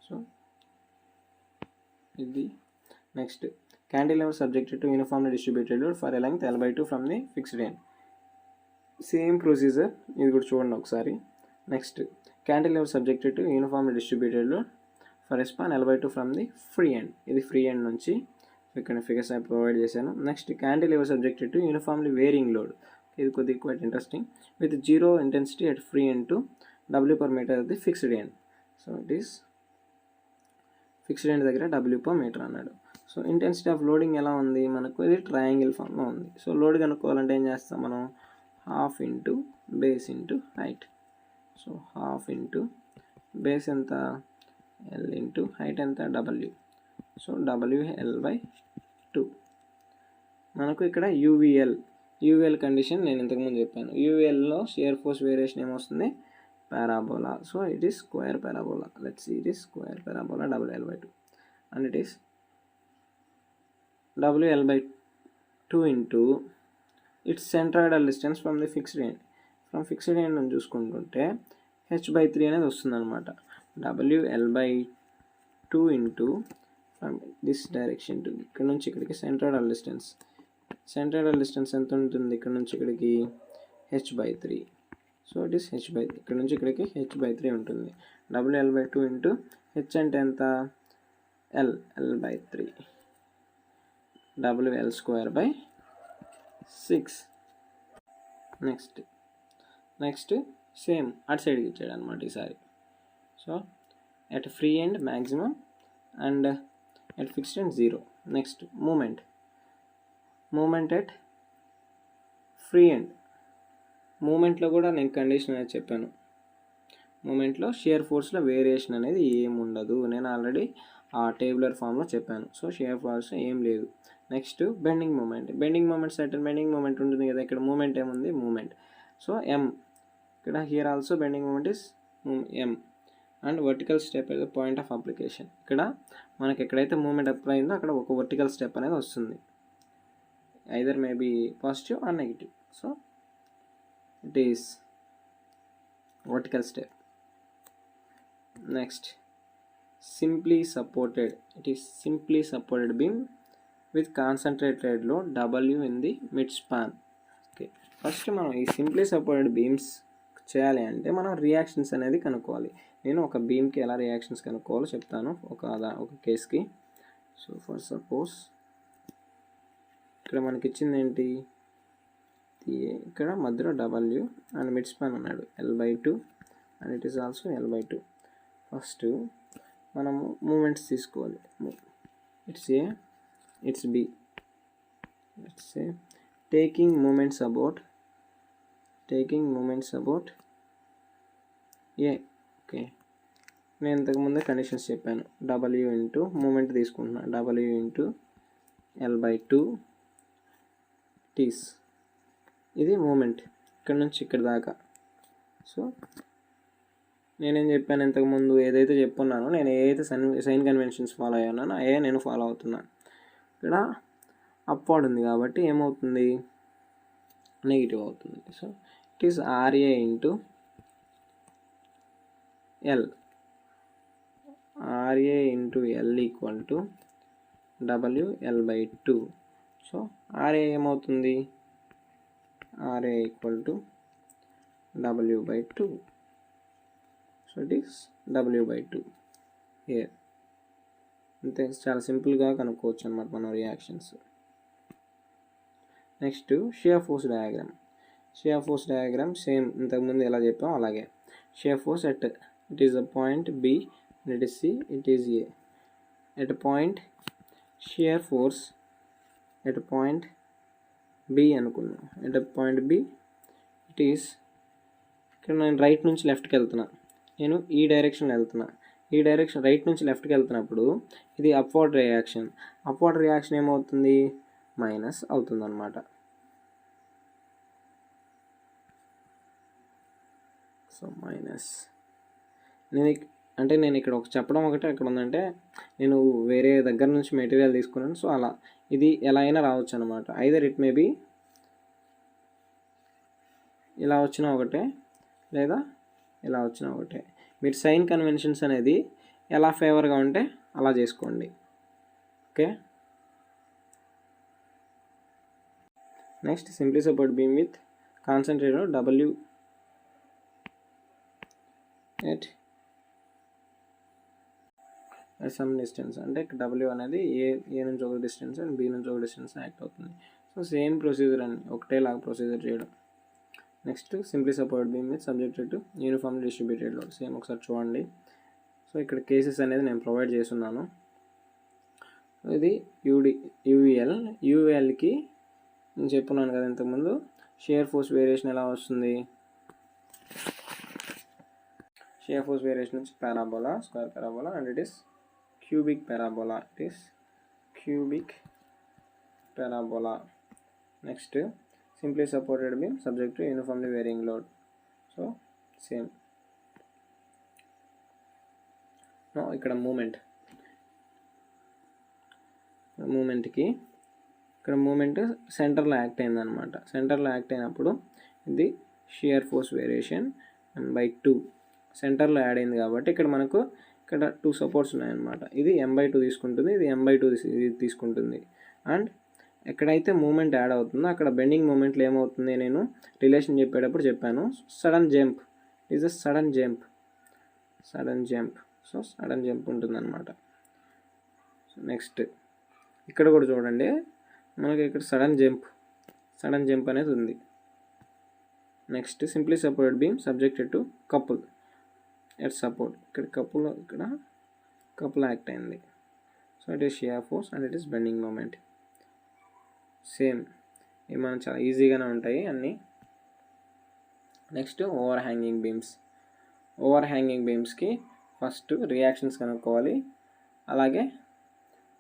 సో ఇది next, cantilever subjected to uniformly distributed load for a length L/2 from the fixed end. Same procedure, ఇది కూడా చూడండి ఒకసారి. Next, cantilever subjected to uniformly distributed load for a span L/2 from the free end. ఇది ఫ్రీ ఎండ్ నుంచి ఇక్కడ ఫిగర్స్ ప్రొవైడ్ చేశాను. Next, cantilever subjected to uniformly varying load. ఇది కొద్దిగా quite interesting. With 0 intensity at free end to W per meter at the fixed end. So it is fixed end దగ్గర W per meter అన్నాడు. సో ఇంటెన్సిటీ ఆఫ్ లోడింగ్ ఎలా ఉంది, మనకు ఇది ట్రయాంగిల్ ఫామ్లో ఉంది. సో లోడ్ కనుక్కోవాలంటే ఏం చేస్తాం మనం, half into base into height. So half into base ఎంత, L ఇంటూ హైట్ ఎంత, W. So WL/2. మనకు ఇక్కడ యూవీఎల్ కండిషన్ నేను ఇంతకుముందు చెప్పాను. యూవీఎల్లో షియర్ ఫోర్స్ వేరియేషన్ ఏమొస్తుంది, parabola. So it is square parabola. Let's see, it is square parabola WL/2 and it is WL/2 into its centroidal distance from the fixed end. From fixed end అని చూసుకుంటుంటే H/3 అనేది వస్తుంది అనమాట. WL/2 into from this direction to, ఇక్కడ నుంచి ఇక్కడికి సెంట్రాయిడల్ డిస్టెన్స్. సెంట్రాయిడల్ డిస్టెన్స్ ఎంత ఉంటుంది, ఇక్కడ నుంచి ఇక్కడికి H/3. So it is H/3, ఇక్కడ నుంచి ఇక్కడికి H/3 ఉంటుంది. WL/2 ఇంటూ H అంటే ఎంత, L/3, WL²/6. నెక్స్ట్ సేమ్ అటు సైడ్కి ఇచ్చాడు అనమాట ఈసారి. So at free end maximum and at fixed end 0. Next moment at free end. మూమెంట్లో కూడా నేను కండిషన్ అనేది చెప్పాను. మూమెంట్లో షియర్ ఫోర్స్లో వేరియేషన్ అనేది ఏముండదు, నేను ఆల్రెడీ ఆ టేబులర్ ఫామ్లో చెప్పాను. సో షియర్ ఫోర్స్ ఏం లేదు. Next bending moment certain bending moment ఉంటుంది కదా, ఇక్కడ మూమెంట్ ఏముంది, మూమెంట్. సో M, ఇక్కడ here also bending moment is M and vertical step అనేది పాయింట్ ఆఫ్ అప్లికేషన్. ఇక్కడ మనకి ఎక్కడైతే మూమెంట్ అప్లై అయిందో అక్కడ ఒక వర్టికల్ స్టెప్ అనేది వస్తుంది, either maybe positive or negative. So it is vertical step. Next, simply supported beam with concentrated load W in the mid span. Okay, first మనం ఈ సింప్లీ సపోర్టెడ్ బీమ్స్ చేయాలి అంటే మనం రియాక్షన్స్ అనేది కనుక్కోవాలి. నేను ఒక బీమ్కి ఎలా రియాక్షన్స్ కనుక్కోవాలో చెప్తాను ఒక కేస్కి. సో ఫర్ సపోజ్ ఇక్కడ మనకి ఇచ్చింది ఏంటి, ఇక్కడ మధ్యలో W అండ్ మిడ్ స్పాన్ అన్నాడు L/2 and it is also L/2. First మనము మూమెంట్స్ తీసుకోవాలి. It's B. let's say taking moments about A. Okay, నేను ఇంతకుముందే కండిషన్స్ చెప్పాను. W ఇంటూ మూమెంట్ తీసుకుంటున్నా, W ఇంటూ L/2 టీస్. ఇది మూమెంట్ ఇక్కడ నుంచి ఇక్కడ దాకా. సో నేనేం చెప్పాను ఇంతకుముందు, ఏదైతే చెప్పున్నానో, నేను ఏదైతే సైన్ కన్వెన్షన్స్ ఫాలో అయ్యానో అయ్యే నేను ఫాలో అవుతున్నాను. ఇక్కడ అప్వార్డ్ ఉంది కాబట్టి ఏమవుతుంది, నెగిటివ్ అవుతుంది. So it is RA into L. RA into L equal to W L/2. So RA ఏమవుతుంది, RA equal to W/2. So it is W/2 here. అంతే, చాలా సింపుల్గా కనుక్కోవచ్చు అన్నమాట మనం reactions. Next shear force diagram. Shear force diagram same ఇంతకుముందు ఎలా చెప్పాం అలాగే. Shear force at it is a point B and it is C, it is A. At a point shear force at a point B అనుకున్నాం. at a point B it is, ఇక్కడ నేను రైట్ నుంచి లెఫ్ట్కి వెళ్తున్నా, నేను ఈ డైరెక్షన్లో వెళ్తున్నా. ఈ డైరెక్షన్ రైట్ నుంచి లెఫ్ట్కి వెళ్తున్నప్పుడు ఇది అప్వర్డ్ రియాక్షన్. అప్వర్డ్ రియాక్షన్ ఏమవుతుంది, మైనస్ అవుతుంది అన్నమాట. సో మైనస్, నేను ఇక్కడ ఒక చెప్పడం ఒకటే అక్కడ ఉందంటే, నేను వేరే దగ్గర నుంచి మెటీరియల్ తీసుకున్నాను. సో అలా ఇది ఎలా అయినా రావచ్చు అనమాట. ఐదర్ ఇట్ మే బి ఇలా వచ్చినా ఒకటే, లేదా ఇలా వచ్చినా ఒకటే. మీరు సైన్ కన్వెన్షన్స్ అనేది ఎలా ఫేవర్గా ఉంటే అలా చేసుకోండి. Okay, next simply support beam with concentrated W at some distance. అంటే W అనేది ఏ నుంచి ఒక డిస్టెన్స్ అండ్ B నుంచి ఒక డిస్టెన్స్ యాక్ట్ అవుతుంది. సో సేమ్ ప్రొసీజర్ అని ఒకటేలాగా ప్రొసీజర్ చేయడం. Next simply support beam with subjected to uniformly distributed load. Same ఒకసారి చూడండి. సో ఇక్కడ కేసెస్ అనేది నేను ప్రొవైడ్ చేస్తున్నాను. ఇది యూవీఎల్కి నేను చెప్పున్నాను కదా ఇంతకుముందు, షియర్ ఫోర్స్ వేరియేషన్ ఎలా వస్తుంది. షియర్ ఫోర్స్ వేరియేషన్ నుంచి parabola, square parabola and it is cubic parabola. It is cubic parabola. Next, simply supported beam subject to uniformly varying load. So same. Now ఇక్కడ మూమెంట్కి ఇక్కడ మూమెంట్ సెంటర్లో యాక్ట్ అయిందనమాట. సెంటర్లో యాక్ట్ అయినప్పుడు ఇది షియర్ ఫోర్స్ వేరియేషన్ M/2 సెంటర్లో యాడ్ అయింది కాబట్టి ఇక్కడ మనకు ఇక్కడ 2 సపోర్ట్స్ ఉన్నాయన్నమాట. ఇది M/2 తీసుకుంటుంది, ఇది M/2 తీసుకుంటుంది. అండ్ ఎక్కడైతే మూమెంట్ యాడ్ అవుతుందో అక్కడ బెండింగ్ మూమెంట్లో ఏమవుతుంది, నేను రిలేషన్ చెప్పేటప్పుడు చెప్పాను, sudden jump is a sudden jump. So sudden jump ఉంటుందన్నమాట. నెక్స్ట్ ఇక్కడ కూడా చూడండి, మనకి ఇక్కడ సడన్ జంప్ అనేది ఉంది. Next simply supported beam subjected to couple at support. ఇక్కడ కపుల్ యాక్ట్ అయింది. So it is shear force and it is bending moment. Same ఇవి మనం చాలా ఈజీగానే ఉంటాయి అన్నీ. నెక్స్ట్ ఓవర్ హ్యాంగింగ్ బీమ్స్కి ఫస్ట్ రియాక్షన్స్ కనుక్కోవాలి, అలాగే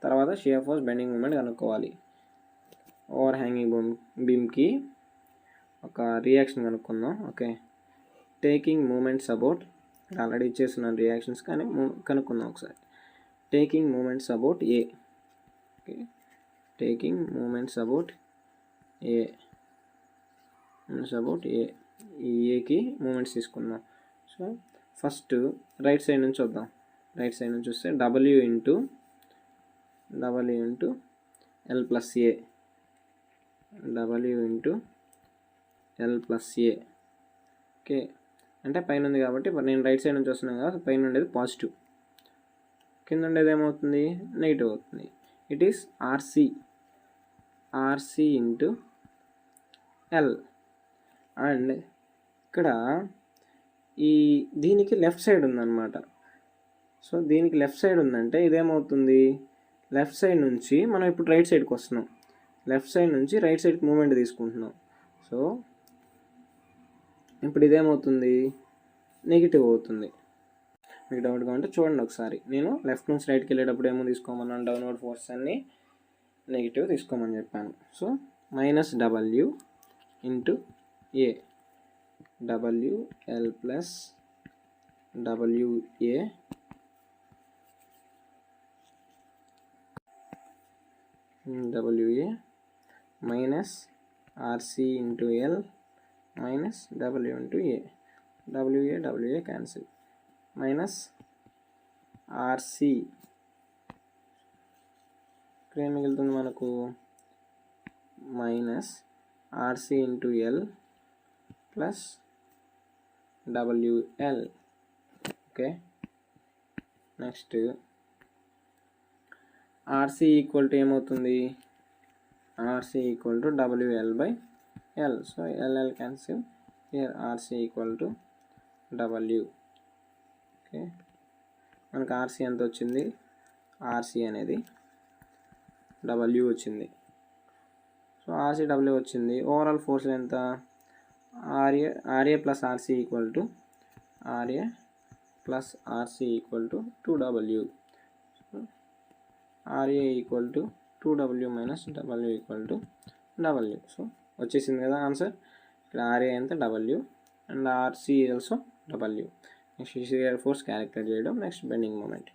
తర్వాత షియర్ ఫోర్స్ బెండింగ్ మూమెంట్ కనుక్కోవాలి. ఓవర్ హ్యాంగింగ్ బీమ్కి ఒక రియాక్షన్ కనుక్కుందాం. Okay, taking moments about, already ఇచ్చేస్తున్నాను రియాక్షన్స్, కానీ కనుక్కుందాం ఒకసారి. Taking moments about A. Okay, taking moments about A, ఈ ఏకి మూమెంట్స్ తీసుకుందాం. సో ఫస్ట్ రైట్ సైడ్ నుంచి వద్దాం. రైట్ సైడ్ నుంచి వస్తే W ఇంటూ ఎల్ ప్లస్ ఏ, డబ్ల్యూ ఇంటూ ఎల్ ప్లస్ ఏ. ఓకే, అంటే పైన ఉంది కాబట్టి నేను రైట్ సైడ్ నుంచి వస్తున్నాను కదా, పైన ఉండేది పాజిటివ్, కింద ఉండేది ఏమవుతుంది, నెగిటివ్ అవుతుంది. It is RC into L. And ఇక్కడ దీనికి లెఫ్ట్ సైడ్ ఉందన్నమాట. సో దీనికి లెఫ్ట్ సైడ్ ఉందంటే ఇదేమవుతుంది, లెఫ్ట్ సైడ్ నుంచి మనం ఇప్పుడు రైట్ సైడ్కి వస్తున్నాం, లెఫ్ట్ సైడ్ నుంచి రైట్ సైడ్కి మూమెంట్ తీసుకుంటున్నాం. సో ఇప్పుడు ఇదేమవుతుంది, నెగిటివ్ అవుతుంది. మీకు డౌట్గా ఉంటే చూడండి ఒకసారి. నేను లెఫ్ట్ నుంచి రైట్కి వెళ్ళేటప్పుడు ఏమో తీసుకోమన్నాను, డౌన్వర్డ్ ఫోర్స్ అన్ని నెగిటివ్ తీసుకోమని చెప్పాను. So minus W into A, WL plus WA minus RC into L minus W into A, WA cancel, minus RC. ఇక్కడ ఏం మిగులుతుంది మనకు, minus RC into L plus WL. Okay, next RC equal to ఏమవుతుంది, RC equal to WL by L. So LL cancel, here RC equal to W. Okay, మనకు ఆర్సీ ఎంత వచ్చింది, ఆర్సీ అనేది డబ్ల్యూ వచ్చింది. సో ఆర్సీ డబ్ల్యూ వచ్చింది. ఓవరాల్ ఫోర్స్ ఎంత, RA plus RC equal to RA plus RC equal to 2W. RA equal to 2W minus W equal to W. So వచ్చేసింది కదా ఆన్సర్. ఇక్కడ ఆర్ఏ ఎంత W and RC also W. Next shear force calculate చేయడం. Next bending moment.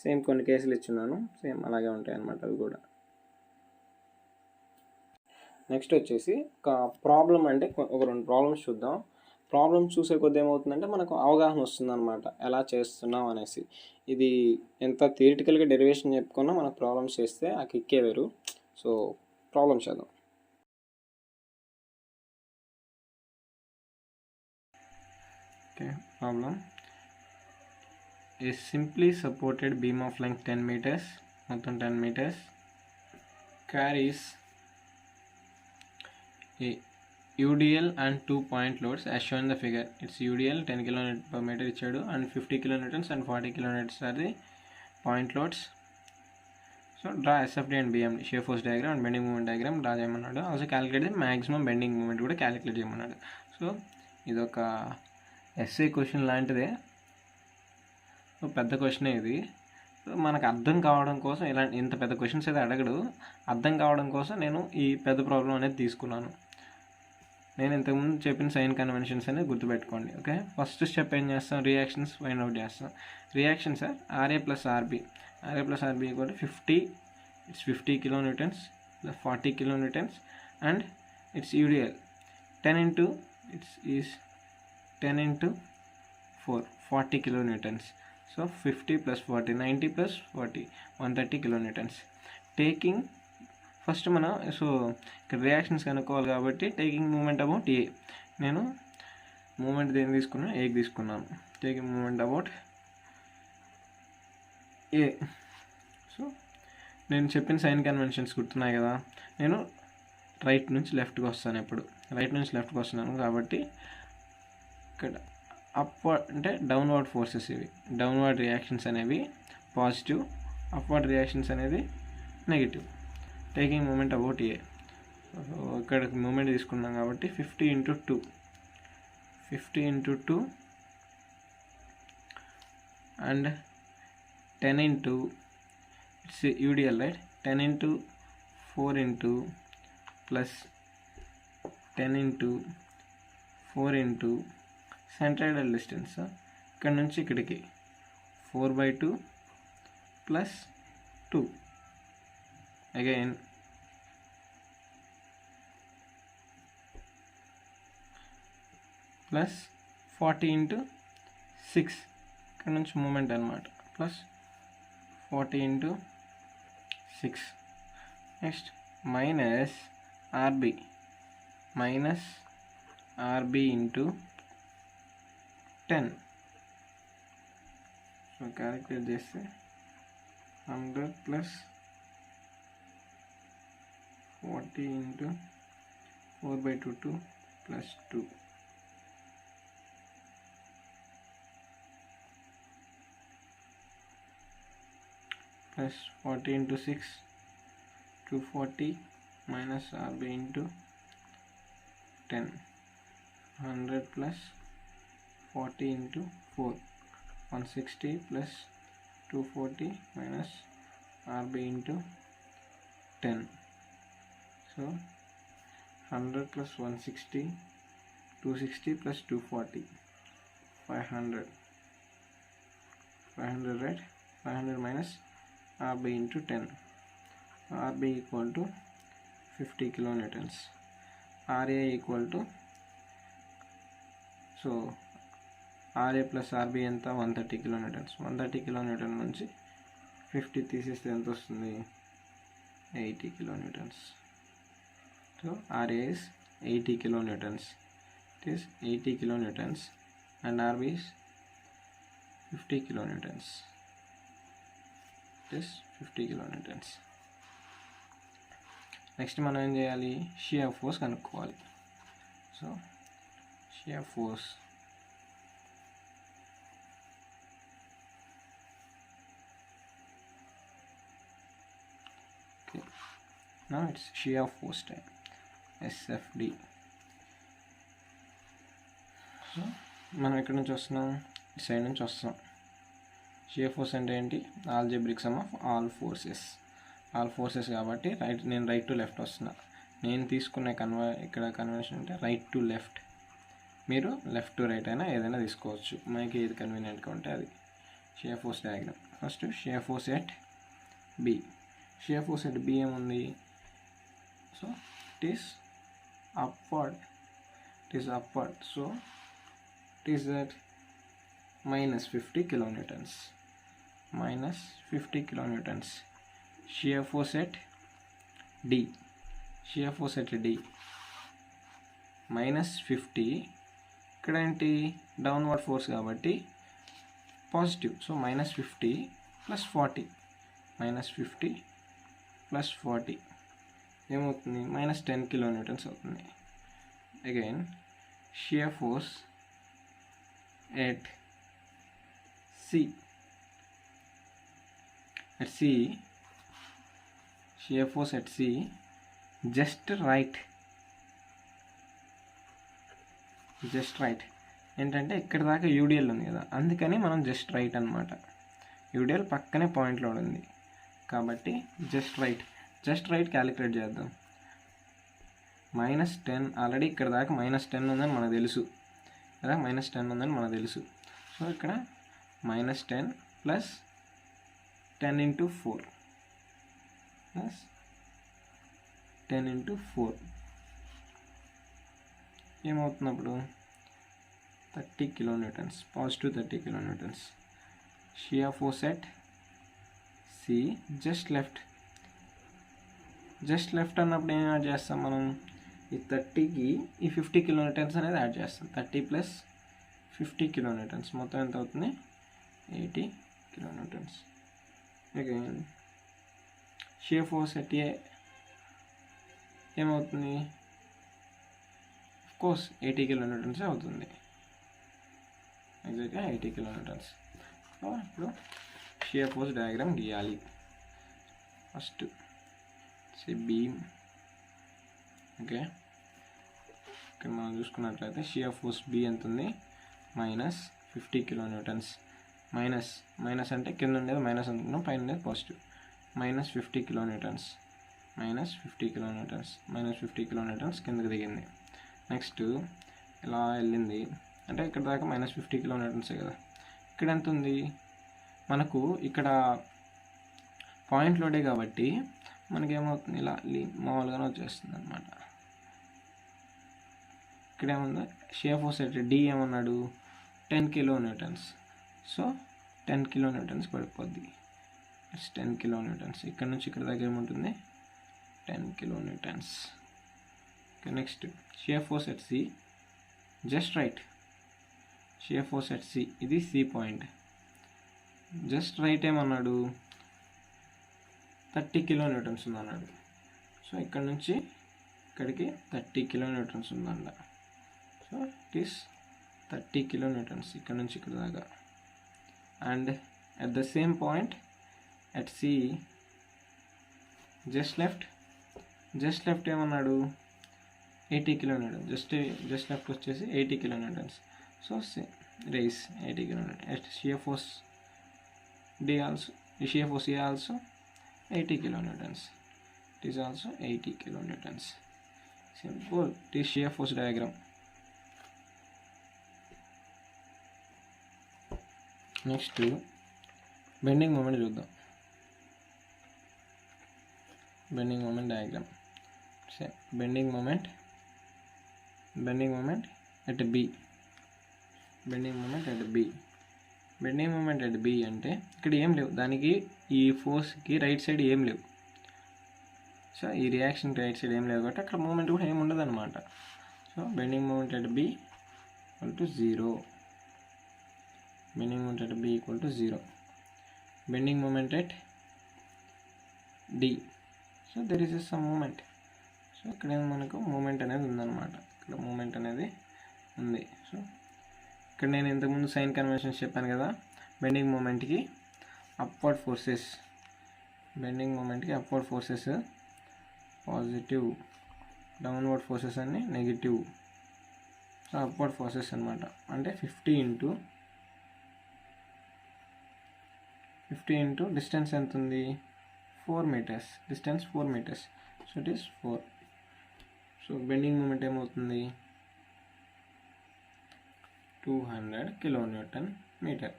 సేమ్ కొన్ని కేసులు ఇచ్చున్నాను, సేమ్ అలాగే ఉంటాయి అన్నమాట అవి కూడా. నెక్స్ట్ వచ్చేసి ఒక ప్రాబ్లం, అంటే ఒక 2 ప్రాబ్లమ్స్ చూద్దాం. ప్రాబ్లమ్స్ చూసే కొద్ది ఏమవుతుందంటే మనకు అవగాహన వస్తుందన్నమాట ఎలా చేస్తున్నాం అనేసి. ఇది ఎంత థియరిటికల్గా డెరివేషన్ చెప్పుకున్నా మనకు ప్రాబ్లమ్స్ చేస్తే ఆ కిక్కే వేరు. సో ప్రాబ్లమ్స్ చేద్దాం. Okay, problem. A simply supported beam of length 10 meters, మొత్తం 10 meters, carries a UDL and 2 point loads as shown in the figure. Its UDL 10 kN per meter ఇచ్చాడు and 50 kilonewtons and 40 kilonewtons are the point loads. So draw SFD and BMD, shear force diagram and bending moment diagram draw చేయమన్నాడు. Also calculate the maximum bending moment కూడా క్యాలిక్యులేట్ చేయమన్నాడు. సో ఇదొక ఎస్ఏ క్వశ్చన్ లాంటిదే, పెద్ద క్వశ్చనే ఇది. మనకు అర్థం కావడం కోసం ఇంత పెద్ద క్వశ్చన్స్ అయితే అడగడు, అర్థం కావడం కోసం నేను ఈ పెద్ద ప్రాబ్లం అనేది తీసుకున్నాను. నేను ఇంతకుముందు చెప్పిన సైన్ కన్వెన్షన్స్ అనేది గుర్తుపెట్టుకోండి. ఓకే, ఫస్ట్ స్టెప్ ఏం చేస్తాం, రియాక్షన్స్ ఫైండ్ అవుట్ చేస్తాం. Reactions RA plus RB, RA plus RB equal to 50 kilonewtons plus 40 kilonewtons and its UDL 10 into 4 40 kilonewtons. So 50 plus 40 90 plus 40 130 kilonewtons. Taking first మనం సో ఇక్కడ రియాక్షన్స్ కనుక్కోవాలి కాబట్టి టేకింగ్ మూమెంట్ అబౌట్ ఏ, నేను మూమెంట్ దేని తీసుకున్నాను, ఏకి తీసుకున్నాను. Taking moment about A. So నేను చెప్పిన సైన్ కన్వెన్షన్స్ గుర్తున్నాయి కదా, నేను రైట్ నుంచి లెఫ్ట్కి వస్తాను, ఎప్పుడు రైట్ నుంచి లెఫ్ట్కి వస్తున్నాను కాబట్టి ఇక్కడ అప్వర్డ్ అంటే డౌన్వర్డ్ ఫోర్సెస్, ఇవి డౌన్వర్డ్ రియాక్షన్స్ అనేవి పాజిటివ్, అప్వర్డ్ రియాక్షన్స్ అనేది negative. Taking moment about A, ఇక్కడ మూమెంట్ తీసుకున్నాం కాబట్టి 50 into 2 and 10 into it's UDL, right? 10 into 4 into plus 10 into 4 into centroidal distance ఇక్కడ నుంచి ఇక్కడికి 4/2 plus 2 అగైన్ ప్లస్ 40 into 6 ఇక్కడ నుంచి మూమెంట్ అనమాట, plus 40 into 6. Next minus RB into 10. So calculate this. 100 plus 40 into 4/2 plus 2 plus 40 into 6 240 minus RB into 10 100 plus 40 into 4 160 plus 240 minus RB into 10. So 100 plus 160 260 plus 240 500 right. 500 minus RB into 10. RB equal to 50 kilonewtons. RA equal to, so RA plus RB ఎంత 130 kilonewtons. 130 kilonewton నుంచి 50 తీసేస్తే ఎంత వస్తుంది? 80 kilonewtons. So RA is 80 kilonewtons. It is 80 kilonewtons and RB is 50 kilonewtons. It is 50 kilonewtons. Next మనం ఏం చేయాలి? షియర్ ఫోర్స్ కనుక్కోవాలి. So shear force okay, now it's shear force time, SFD. So మనం ఎక్కడి నుంచి వస్తున్నాం? ఈ సైడ్ నుంచి వస్తాం. షియర్ ఫోర్స్ అంటే ఏంటి? Algebraic sum of all forces కాబట్టి నేను రైట్ టు లెఫ్ట్ వస్తున్నా. నేను తీసుకునే ఇక్కడ కన్వెన్షన్ అంటే రైట్ టు లెఫ్ట్. మీరు లెఫ్ట్ టు రైట్ అయినా ఏదైనా తీసుకోవచ్చు, మనకి ఏది కన్వీనియంట్గా ఉంటే అది. Shear force diagram. First shear force at B. Shear force at B ఏముంది? So it is upward. So it is that -50 kilonewtons. Shear force at D. -50. ఇక్కడ ఏంటి? డౌన్వర్డ్ ఫోర్స్ కాబట్టి పాజిటివ్. సో -50 plus 40 ఏమవుతుంది? -10 kilonewtons అవుతుంది. Again shear force at C. Shear force at C just right. ఏంటంటే ఇక్కడ దాకా యూడిఎల్ ఉంది కదా, అందుకని మనం జస్ట్ రైట్ అనమాట. యూడిఎల్ పక్కనే పాయింట్లో ఉంది కాబట్టి జస్ట్ రైట్ క్యాలిక్యులేట్ చేద్దాం. -10 ఆల్రెడీ ఇక్కడ దాకా -10 ఉందని మనకు తెలుసు కదా, -10 ఉందని మనకు తెలుసు. సో ఇక్కడ -10 plus 10 into 4 plus 10 into 4 ఏమవుతున్నప్పుడు 30 kilonewtons, positive 30 kilonewtons. Shear force at C just left అన్నప్పుడు ఏం యాడ్ చేస్తాం మనం? ఈ 30కి ఈ 50 kilonewtons అనేది యాడ్ చేస్తాం. 30 plus 50 kilonewtons మొత్తం ఎంత అవుతుంది? 80 kilonewtons. Again shear force at A ఏమవుతుంది? కోర్స్ 80 kilonewtons అవుతుంది. ఎగ్జాక్ట్గా 80 kilonewtons. ఇప్పుడు షియర్ ఫోర్స్ డయాగ్రామ్ గీయాలి. First beam. ఓకే, ఇక్కడ మనం చూసుకున్నట్లయితే షియర్ ఫోర్స్ బి ఎంత ఉంది? -50 kilonewtons. మైనస్ అంటే కింద ఉండేది మైనస్ అనుకున్నాం, పైన ఉండేది పాజిటివ్. -50 kilonewtons -50 kilonewtons కిందకి దిగింది. నెక్స్ట్ ఇలా వెళ్ళింది అంటే ఇక్కడ దాకా -50 kilonewtons కదా. ఇక్కడ ఎంత ఉంది మనకు? ఇక్కడ పాయింట్ లోడే కాబట్టి మనకేమవుతుంది? ఇలా మామూలుగానే వచ్చేస్తుంది అనమాట. ఇక్కడ ఏముంది? షియర్ ఫోర్స్ అయితే డి ఏమన్నాడు? 10 kilonewtons. సో 10 kilonewtons పడిపోద్ది. 10 kilonewtons. ఇక్కడ నుంచి ఇక్కడ దాకా ఏముంటుంది? 10 kilonewtons. Okay, next shear force at C, just right. Shear force at C, ఇది C పాయింట్, జస్ట్ రైట్ ఏమన్నాడు 30 కిలోన్యూటన్స్ ఉందన్నాడు. సో ఇక్కడ నుంచి ఇక్కడికి 30 కిలోన్యూటన్స్ ఉందంట. సో ఇట్ ఈస్ 30 కిలోన్యూటన్స్ ఇక్కడ నుంచి ఇక్కడ దాకా. And at the same point at C just left ఏమన్నాడు 80 కిలోన్యూటన్స్. జస్ట్ లెఫ్ట్ వచ్చేసి 80 కిలోన్యూటన్స్. సో రేస్ 80 kilonewton. At shear force D also, shear force A also 80 kilonewtons. It is also 80 kilonewtons. Simple. It is shear force diagram. Next bending moment చూద్దాం. Bending moment diagram. Say bending moment at B. Bending moment at B. Bending moment at B అంటే ఇక్కడ ఏం లేవు, దానికి ఈ ఫోర్స్కి రైట్ సైడ్ ఏం లేవు. సో ఈ రియాక్షన్ రైట్ సైడ్ ఏం లేవు కాబట్టి అక్కడ మూమెంట్ కూడా ఏమి ఉండదు అనమాట. So bending moment at B equal to 0. Bending moment at B equal to 0. Bending moment at D. So there is some moment. So ఇక్కడ మనకు మూమెంట్ అనేది ఉందన్నమాట. ఇక్కడ మూమెంట్ అనేది ఉంది. సో ఇక్కడ నేను ఇంతకుముందు సైన్ కన్వెన్షన్స్ చెప్పాను కదా. బెండింగ్ మూమెంట్కి upward forces positive, downward forces అన్ని నెగిటివ్. సో అప్వర్డ్ ఫోర్సెస్ అనమాట. అంటే 50 ఇంటూ డిస్టెన్స్ ఎంత ఉంది 4 meters. Distance 4 meters. So it is 4. So bending moment ఏమవుతుంది 200 kilonewton meter.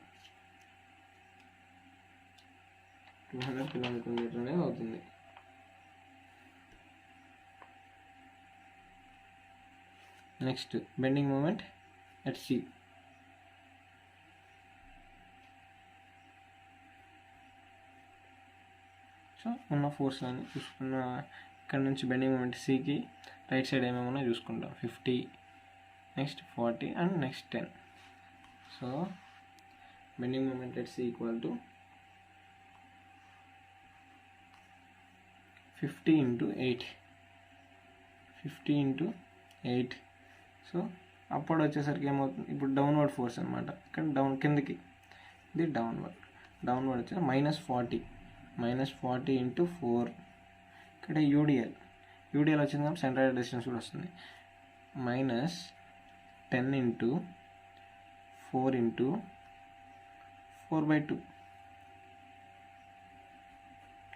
200 kilonewton meter అనేది అవుతుంది. Next bending moment at C. So ఉన్న ఫోర్స్ అని చూసుకున్న ఇక్కడ నుంచి బెండింగ్ మూమెంట్ సికి రైట్ సైడ్ ఏమేమో చూసుకుంటాం. 50, next 40 and next 10. So bending moment at C equal to 50 into 8. 50 into 8. So అప్పుడు వచ్చేసరికి ఏమవుతుంది, ఇప్పుడు డౌన్వర్డ్ ఫోర్స్ అనమాట. ఇక్కడ డౌన్ కిందకి, ఇది డౌన్వర్డ్ వచ్చేసి -40 ఇంటూ 4. ఇక్కడ యూడిఎల్ వచ్చింది కాబట్టి సెంట్రల్ డిస్టెన్స్ కూడా వస్తుంది. -10 into 4 into 4/2.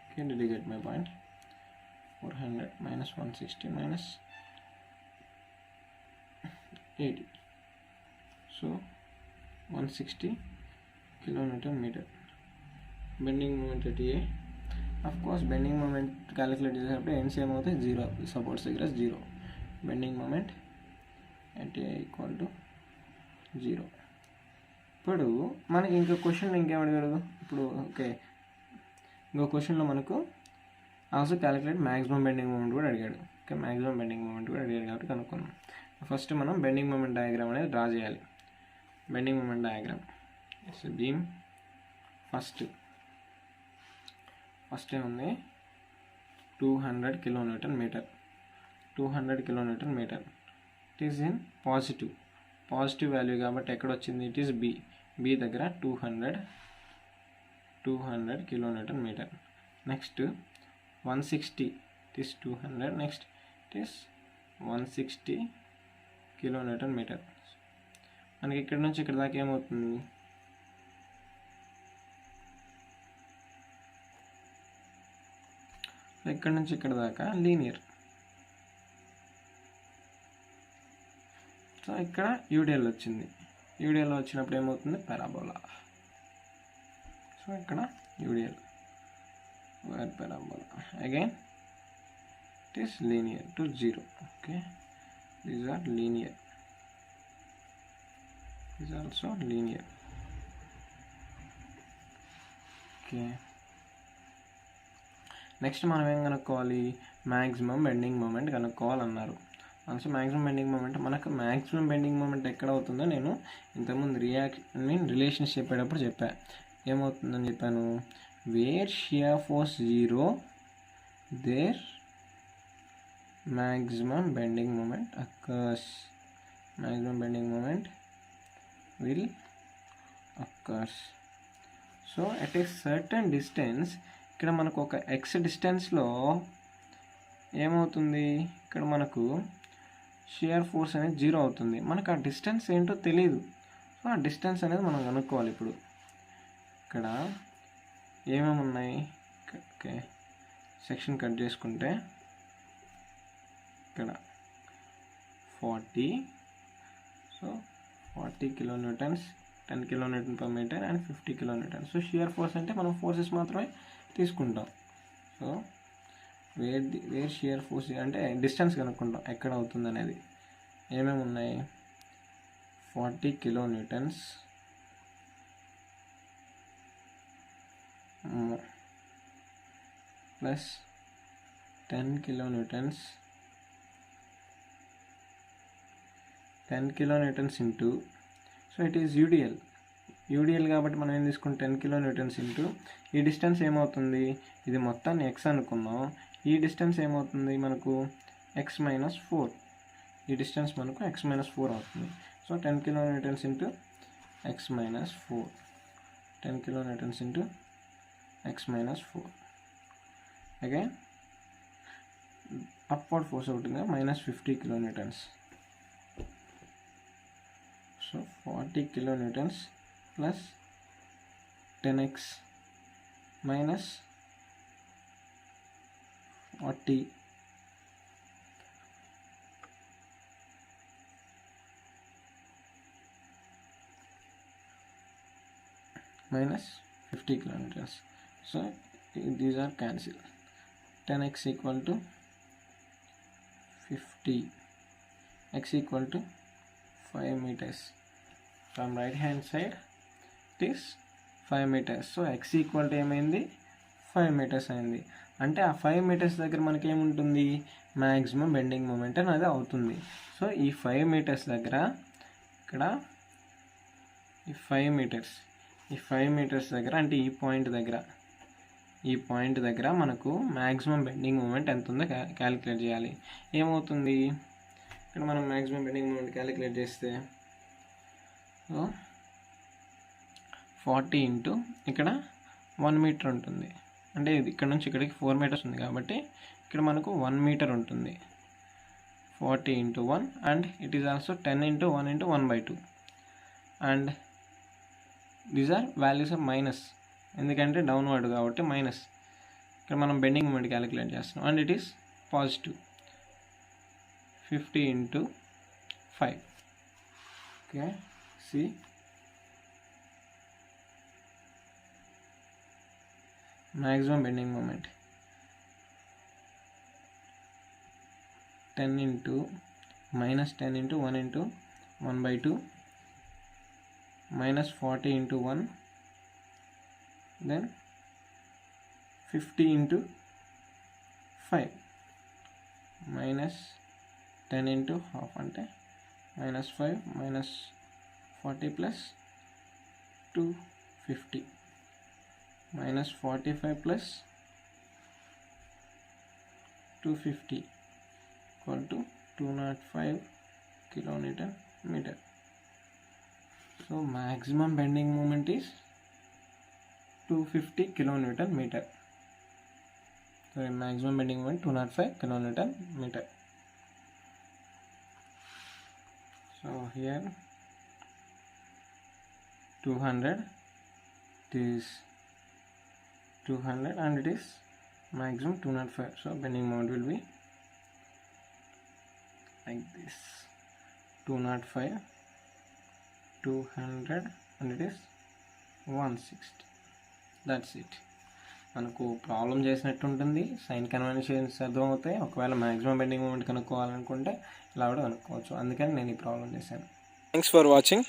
Okay, did you get my point? 400 minus 160 minus 80. So 160 kilonewton meter. Bending moment at A. Of course, bending moment calculate చేసేటప్పుడు end same అవుతాయి 0. Supports దగ్గర 0. Bending moment at A equal to 0. ఇప్పుడు మనకి ఇంకో క్వశ్చన్ ఇంకేం అడిగాడు ఇప్పుడు. ఓకే, ఇంకో క్వశ్చన్లో మనకు also calculate maximum bending moment కూడా అడిగాడు. ఓకే, మ్యాక్సిమం బెండింగ్ మూమెంట్ కూడా అడిగాడు కాబట్టి కనుక్కున్నాం. ఫస్ట్ మనం బెండింగ్ మూమెంట్ డయాగ్రామ్ అనేది డ్రా చేయాలి. Bending moment diagram beam first ఏముంది 200 kilonewton meter. 200 kilonewton meter. It is in positive value కాబట్టి ఎక్కడ వచ్చింది, ఇట్ ఈస్ బి దగ్గర 200 kilonewton meter. Next 160, it is 200. Next it is 160 kilonewton meter. మనకి ఇక్కడ నుంచి ఇక్కడ దాకా ఏమవుతుంది, ఇక్కడ నుంచి ఇక్కడ దాకా లీనియర్. సో ఇక్కడ యూడిఎల్ వచ్చింది. యూడిఎల్ వచ్చినప్పుడు ఏమవుతుంది, పారాబోలా. సో ఇక్కడ UDL parabola. Again it is linear to 0. Okay, these are linear. is also linear. Okay, next మనం ఏం కనుక్కోవాలి, మ్యాక్సిమం బెండింగ్ మూమెంట్ కనుక్కోవాలన్నారు. అంటే మ్యాక్సిమం బెండింగ్ మూమెంట్, మనకు మ్యాక్సిమం బెండింగ్ మూమెంట్ ఎక్కడ అవుతుందో నేను ఇంతకుముందు రిలేషన్స్ చెప్పేటప్పుడు చెప్పా. ఏమవుతుందని చెప్పాను, where shear force 0 there maximum bending moment occurs. Maximum bending moment will occurs. So at a certain distance, ఇక్కడ మనకు ఒక x డిస్టెన్స్లో ఏమవుతుంది, ఇక్కడ మనకు షియర్ ఫోర్స్ అనేది 0 అవుతుంది. మనకు ఆ డిస్టెన్స్ ఏంటో తెలియదు. సో ఆ డిస్టెన్స్ అనేది మనం కనుక్కోవాలి. ఇప్పుడు ఇక్కడ ఏమేమి ఉన్నాయి, ఓకే సెక్షన్ కట్ చేసుకుంటే ఇక్కడ 40, so 40 kilonewtons, 10 kilonewton per metre and 50 kilonewton. So shear force అంటే మనం ఫోర్సెస్ మాత్రమే తీసుకుంటాం. సో వేర్ షియర్ ఫోర్స్ అంటే డిస్టెన్స్ కనుక్కుంటాం ఎక్కడ అవుతుంది అనేది. ఏమేమి ఉన్నాయి, 40 kilonewtons plus 10 kilonewtons, 10 kilonewtons into, so it is UDL కాబట్టి మనం ఏం తీసుకుంటాం 10 కిలోన్యూటన్స్ ఇంటూ ఈ డిస్టెన్స్ ఏమవుతుంది, ఇది మొత్తాన్ని x అనుకున్నాం, ఈ డిస్టెన్స్ ఏమవుతుంది మనకు x-4, ఈ డిస్టెన్స్ మనకు x-4 అవుతుంది. So 10 kilonewtons into x-4, 10 kilonewtons into x-4. Again upward force అవుతుంది -50 kilonewtons. So 40 kilonewtons plus 10x minus 40 minus 50 kilonewtons. So these are cancelled. 10x equal to 50, x equal to 5 meters. From right hand side it is 5 meters. So x equal to ఏమైంది 5 meters అయింది. అంటే ఆ 5 meters దగ్గర మనకి ఏముంటుంది, మ్యాక్సిమం బెండింగ్ మూమెంట్ అనేది అవుతుంది. సో ఈ 5 meters దగ్గర ఇక్కడ ఈ 5 meters దగ్గర అంటే ఈ పాయింట్ దగ్గర మనకు మ్యాక్సిమం బెండింగ్ మూమెంట్ ఎంత ఉందో క్యాలిక్యులేట్ చేయాలి. ఏమవుతుంది ఇక్కడ మనం మ్యాక్సిమం బెండింగ్ మూమెంట్ క్యాలిక్యులేట్ చేస్తే 40 ఇంటూ ఇక్కడ 1 మీటర్ ఉంటుంది. అంటే ఇది ఇక్కడ నుంచి ఇక్కడికి 4 మీటర్స్ ఉంది కాబట్టి ఇక్కడ మనకు 1 మీటర్ ఉంటుంది. 40 into 1 and it is also 10 into 1 into 1/2 and these are values of minus, ఎందుకంటే డౌన్వర్డ్ కాబట్టి మైనస్. ఇక్కడ మనం బెండింగ్ మూమెంట్ క్యాలిక్యులేట్ చేస్తున్నాం and it is positive. 50 into 5. Okay see maximum bending moment 10 into -10 into 1 into 1/2 minus 40 into 1 then 50 into 5 minus 10 into half అంటే -5 minus 40 plus 250 minus 45 plus 250 equal to 205 kilonewton meter. So maximum bending moment is 250 kilonewton meter. So maximum bending moment 205 kilonewton meter. So here 200 is 200 and it is maximum 205. So bending moment will be like this, 205, 200 and it is 160. That's it. మనకు ప్రాబ్లం చేసినట్టు ఉంటుంది, సైన్ కన్వెన్షన్స్ అర్థమవుతాయి. ఒకవేళ మ్యాక్సిమం బెండింగ్ మూమెంట్ కనుక్కోవాలనుకుంటే ఇలా కూడా కనుక్కోవచ్చు. అందుకని నేను ఈ ప్రాబ్లం చేశాను. Thanks for watching.